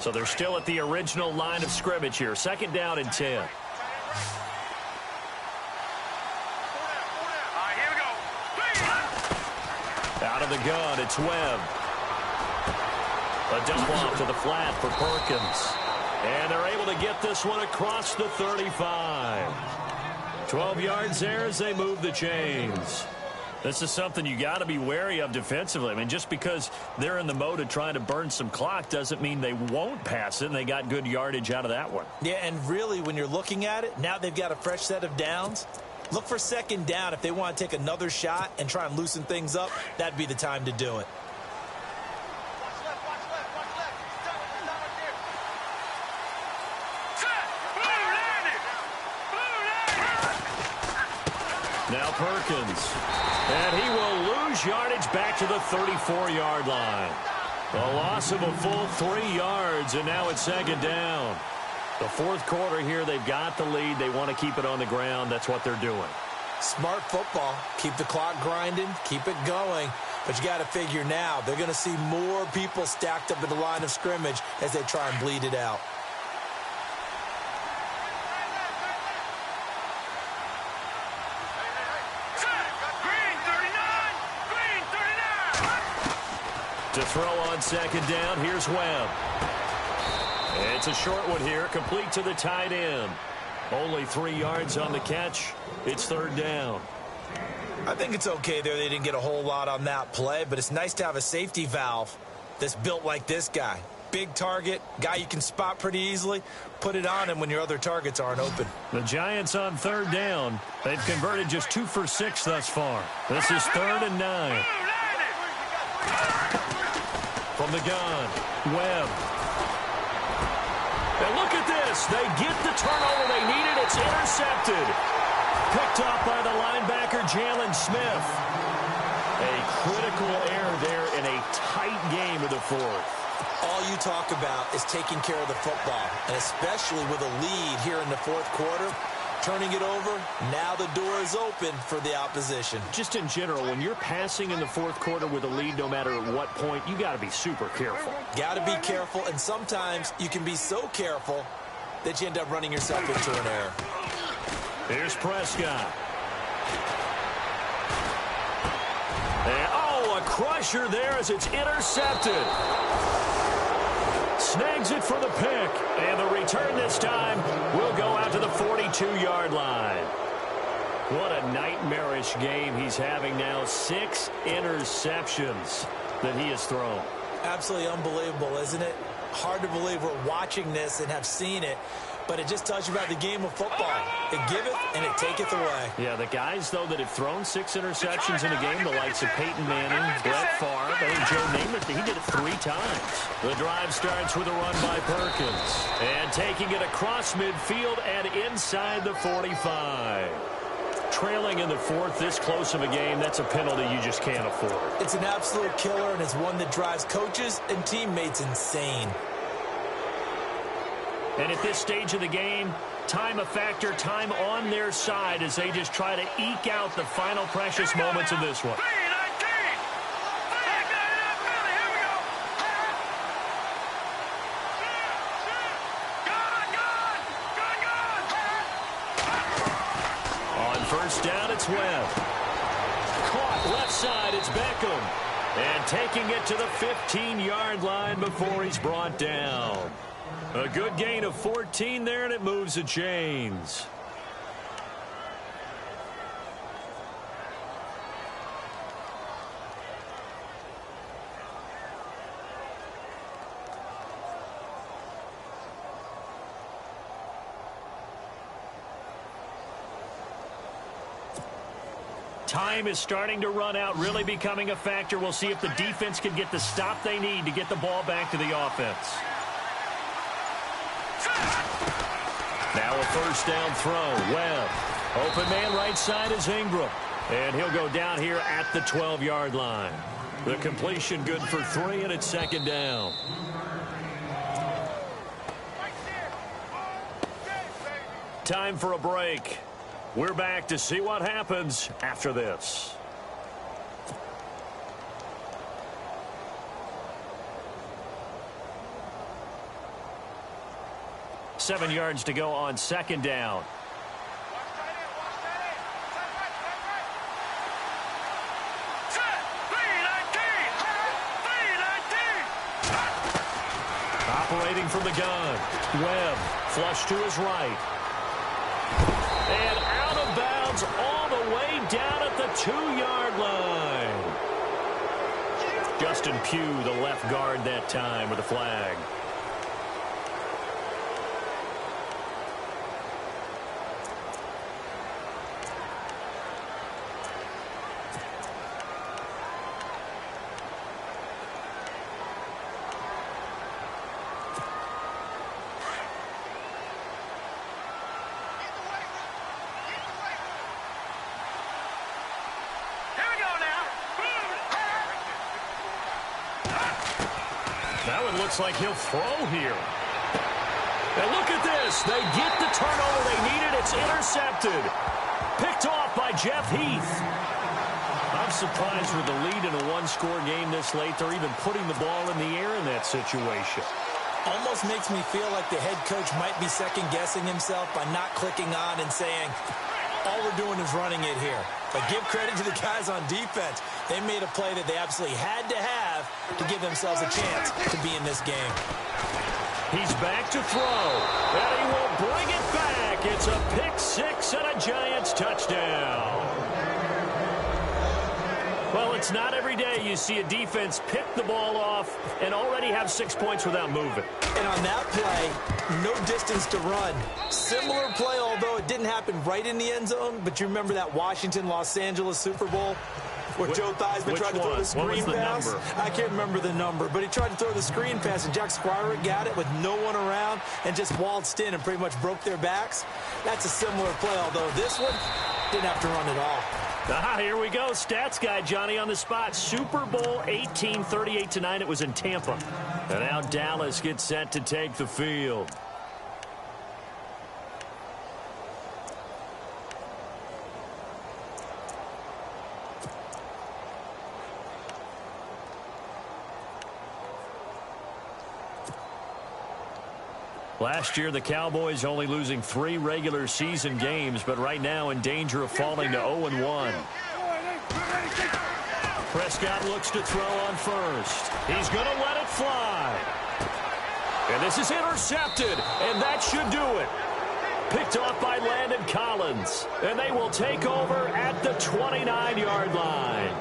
So they're still at the original line of scrimmage here. 2nd down and 10. Out of the gun, it's Webb. A dump off to the flat for Perkins. And they're able to get this one across the 35. 12 yards there as they move the chains. This is something you got to be wary of defensively. I mean, just because they're in the mode of trying to burn some clock doesn't mean they won't pass it, and they got good yardage out of that one. Yeah, and really, when you're looking at it, now they've got a fresh set of downs. Look for 2nd down. If they want to take another shot and try and loosen things up, that'd be the time to do it. Now Perkins. And he will lose yardage back to the 34-yard line. A loss of a full 3 yards, and now it's 2nd down. The 4th quarter here, they've got the lead. They want to keep it on the ground. That's what they're doing. Smart football. Keep the clock grinding. Keep it going. But you got to figure now, they're going to see more people stacked up at the line of scrimmage as they try and bleed it out. To throw on 2nd down, here's Webb. It's a short one here, complete to the tight end. Only 3 yards on the catch. It's 3rd down. I think it's okay there. They didn't get a whole lot on that play, but it's nice to have a safety valve that's built like this guy. Big target, guy you can spot pretty easily. Put it on him when your other targets aren't open. The Giants on 3rd down. They've converted just 2 for 6 thus far. This is 3rd and 9. From the gun, Webb. And look at this. They get the turnover they needed. It's intercepted. Picked up by the linebacker, Jalen Smith. A critical error there in a tight game of the 4th. All you talk about is taking care of the football, and especially with a lead here in the 4th quarter. Turning it over, now the door is open for the opposition. Just in general, when you're passing in the 4th quarter with a lead, no matter at what point, you got to be super careful. Got to be careful, and sometimes you can be so careful that you end up running yourself into an error. Here's Prescott. And, a crusher there as it's intercepted. Snags it for the pick, and the return this time will go out to the 42-yard line. What a nightmarish game he's having now. 6 interceptions that he has thrown. Absolutely unbelievable, isn't it? Hard to believe we're watching this and have seen it, but it just tells you about the game of football. It giveth and it taketh away. Yeah, the guys, though, that have thrown 6 interceptions in a game, the likes of Peyton Manning, Brett Favre, I think Joe Namath, he did it 3 times. The drive starts with a run by Perkins. And taking it across midfield and inside the 45. Trailing in the 4th, this close of a game, that's a penalty you just can't afford. It's an absolute killer, and it's one that drives coaches and teammates insane. And at this stage of the game, time a factor, time on their side as they just try to eke out the final precious moments of this one. On 1st down, it's Webb. Caught left side, it's Beckham. And taking it to the 15-yard line before he's brought down. A good gain of 14 there, and it moves the chains. time is starting to run out, really becoming a factor. We'll see if the defense can get the stop they need to get the ball back to the offense. Now a first down throw. Webb. Open man right side is Ingram. And he'll go down here at the 12-yard line. The completion good for 3, and it's second down. Time for a break. We're back to see what happens after this. Seven yards to go on second down. Operating from the gun. Webb flush to his right. And out of bounds all the way down at the 2-yard line. Justin Pugh, the left guard that time with a flag. Looks like he'll throw here. And look at this. They get the turnover they needed. It's intercepted. Picked off by Jeff Heath. I'm surprised with the lead in a one-score game this late. They're even putting the ball in the air in that situation. Almost makes me feel like the head coach might be second-guessing himself by not clicking on and saying, all we're doing is running it here. But give credit to the guys on defense. They made a play that they absolutely had to have to give themselves a chance to be in this game. He's back to throw, and he will bring it back. It's a pick-6 and a Giants touchdown. Well, it's not every day you see a defense pick the ball off and already have 6 points without moving. And on that play, no distance to run. Similar play, although it didn't happen right in the end zone, but you remember that Washington-Los Angeles Super Bowl where Joe Theismann tried to throw the screen pass? Number? I can't remember the number, but he tried to throw the screen pass, and Jack Squire got it with no one around and just waltzed in and pretty much broke their backs. That's a similar play, although this one didn't have to run at all. Here we go. Stats guy Johnny on the spot. Super Bowl 18, 38-9. It was in Tampa. And now Dallas gets set to take the field. Last year, the Cowboys only losing 3 regular season games, but right now in danger of falling to 0-1. Prescott looks to throw on first. He's going to let it fly. And this is intercepted, and that should do it. Picked off by Landon Collins, and they will take over at the 29-yard line.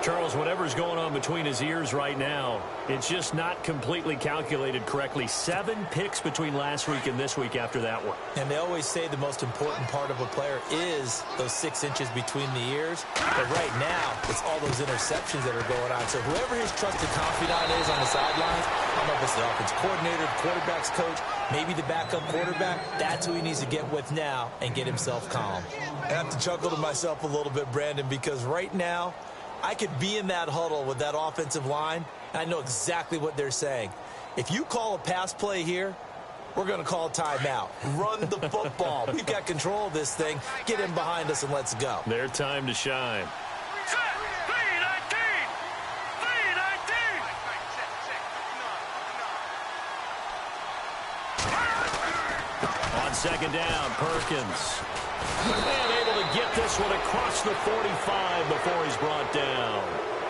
Charles, whatever's going on between his ears right now, it's just not completely calculated correctly. 7 picks between last week and this week after that one. And they always say the most important part of a player is those 6 inches between the ears. But right now, it's all those interceptions that are going on. So whoever his trusted confidant is on the sidelines, I don't know if it's the offense coordinator, the quarterback's coach, maybe the backup quarterback, that's who he needs to get with now and get himself calm. I have to chuckle to myself a little bit, Brandon, because right now, I could be in that huddle with that offensive line, and I know exactly what they're saying. If you call a pass play here, we're going to call timeout. Run the football. We've got control of this thing. Get in behind us and let's go. Their time to shine. On second down, Perkins. And able to get this one across the 45 before he's brought down.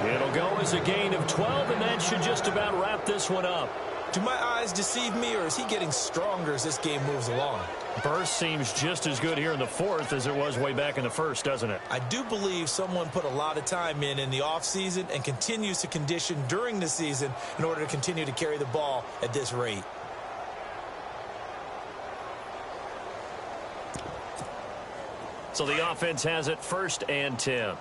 It'll go as a gain of 12, and that should just about wrap this one up. Do my eyes deceive me, or is he getting stronger as this game moves along? Burst seems just as good here in the fourth as it was way back in the first, doesn't it? I do believe someone put a lot of time in the offseason and continues to condition during the season in order to continue to carry the ball at this rate. So the offense has it 1st and 10. A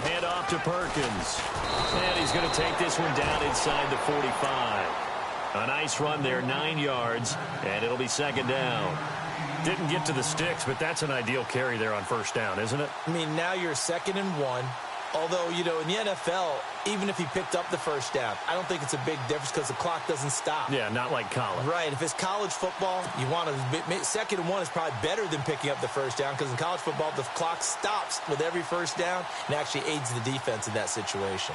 handoff to Perkins. And he's going to take this one down inside the 45. A nice run there, 9 yards, and it'll be 2nd down. Didn't get to the sticks, but that's an ideal carry there on 1st down, isn't it? I mean, now you're 2nd and 1. Although, you know, in the NFL, even if he picked up the 1st down, I don't think it's a big difference because the clock doesn't stop. Yeah, not like college. Right. If it's college football, you want to 2nd and 1 is probably better than picking up the 1st down because in college football, the clock stops with every 1st down and actually aids the defense in that situation.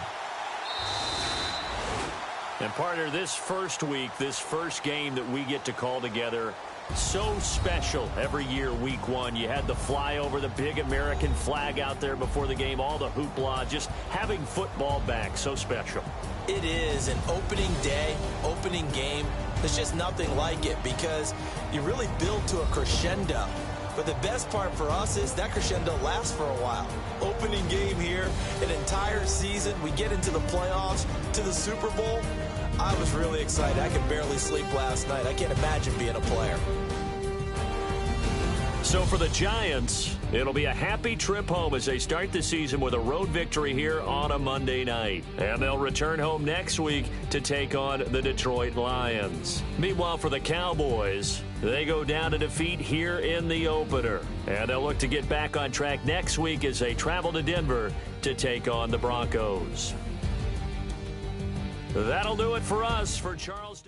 And partner, this first week, this first game that we get to call together, so special every year, week 1. You had the flyover, the big American flag out there before the game, all the hoopla, just having football back, so special. It is an opening day, opening game. There's just nothing like it because you really build to a crescendo. But the best part for us is that crescendo lasts for a while. Opening game here, an entire season. We get into the playoffs, to the Super Bowl. I was really excited. I could barely sleep last night. I can't imagine being a player. So for the Giants, it'll be a happy trip home as they start the season with a road victory here on a Monday night. And they'll return home next week to take on the Detroit Lions. Meanwhile, for the Cowboys, they go down to defeat here in the opener. And they'll look to get back on track next week as they travel to Denver to take on the Broncos. That'll do it for us. For Charles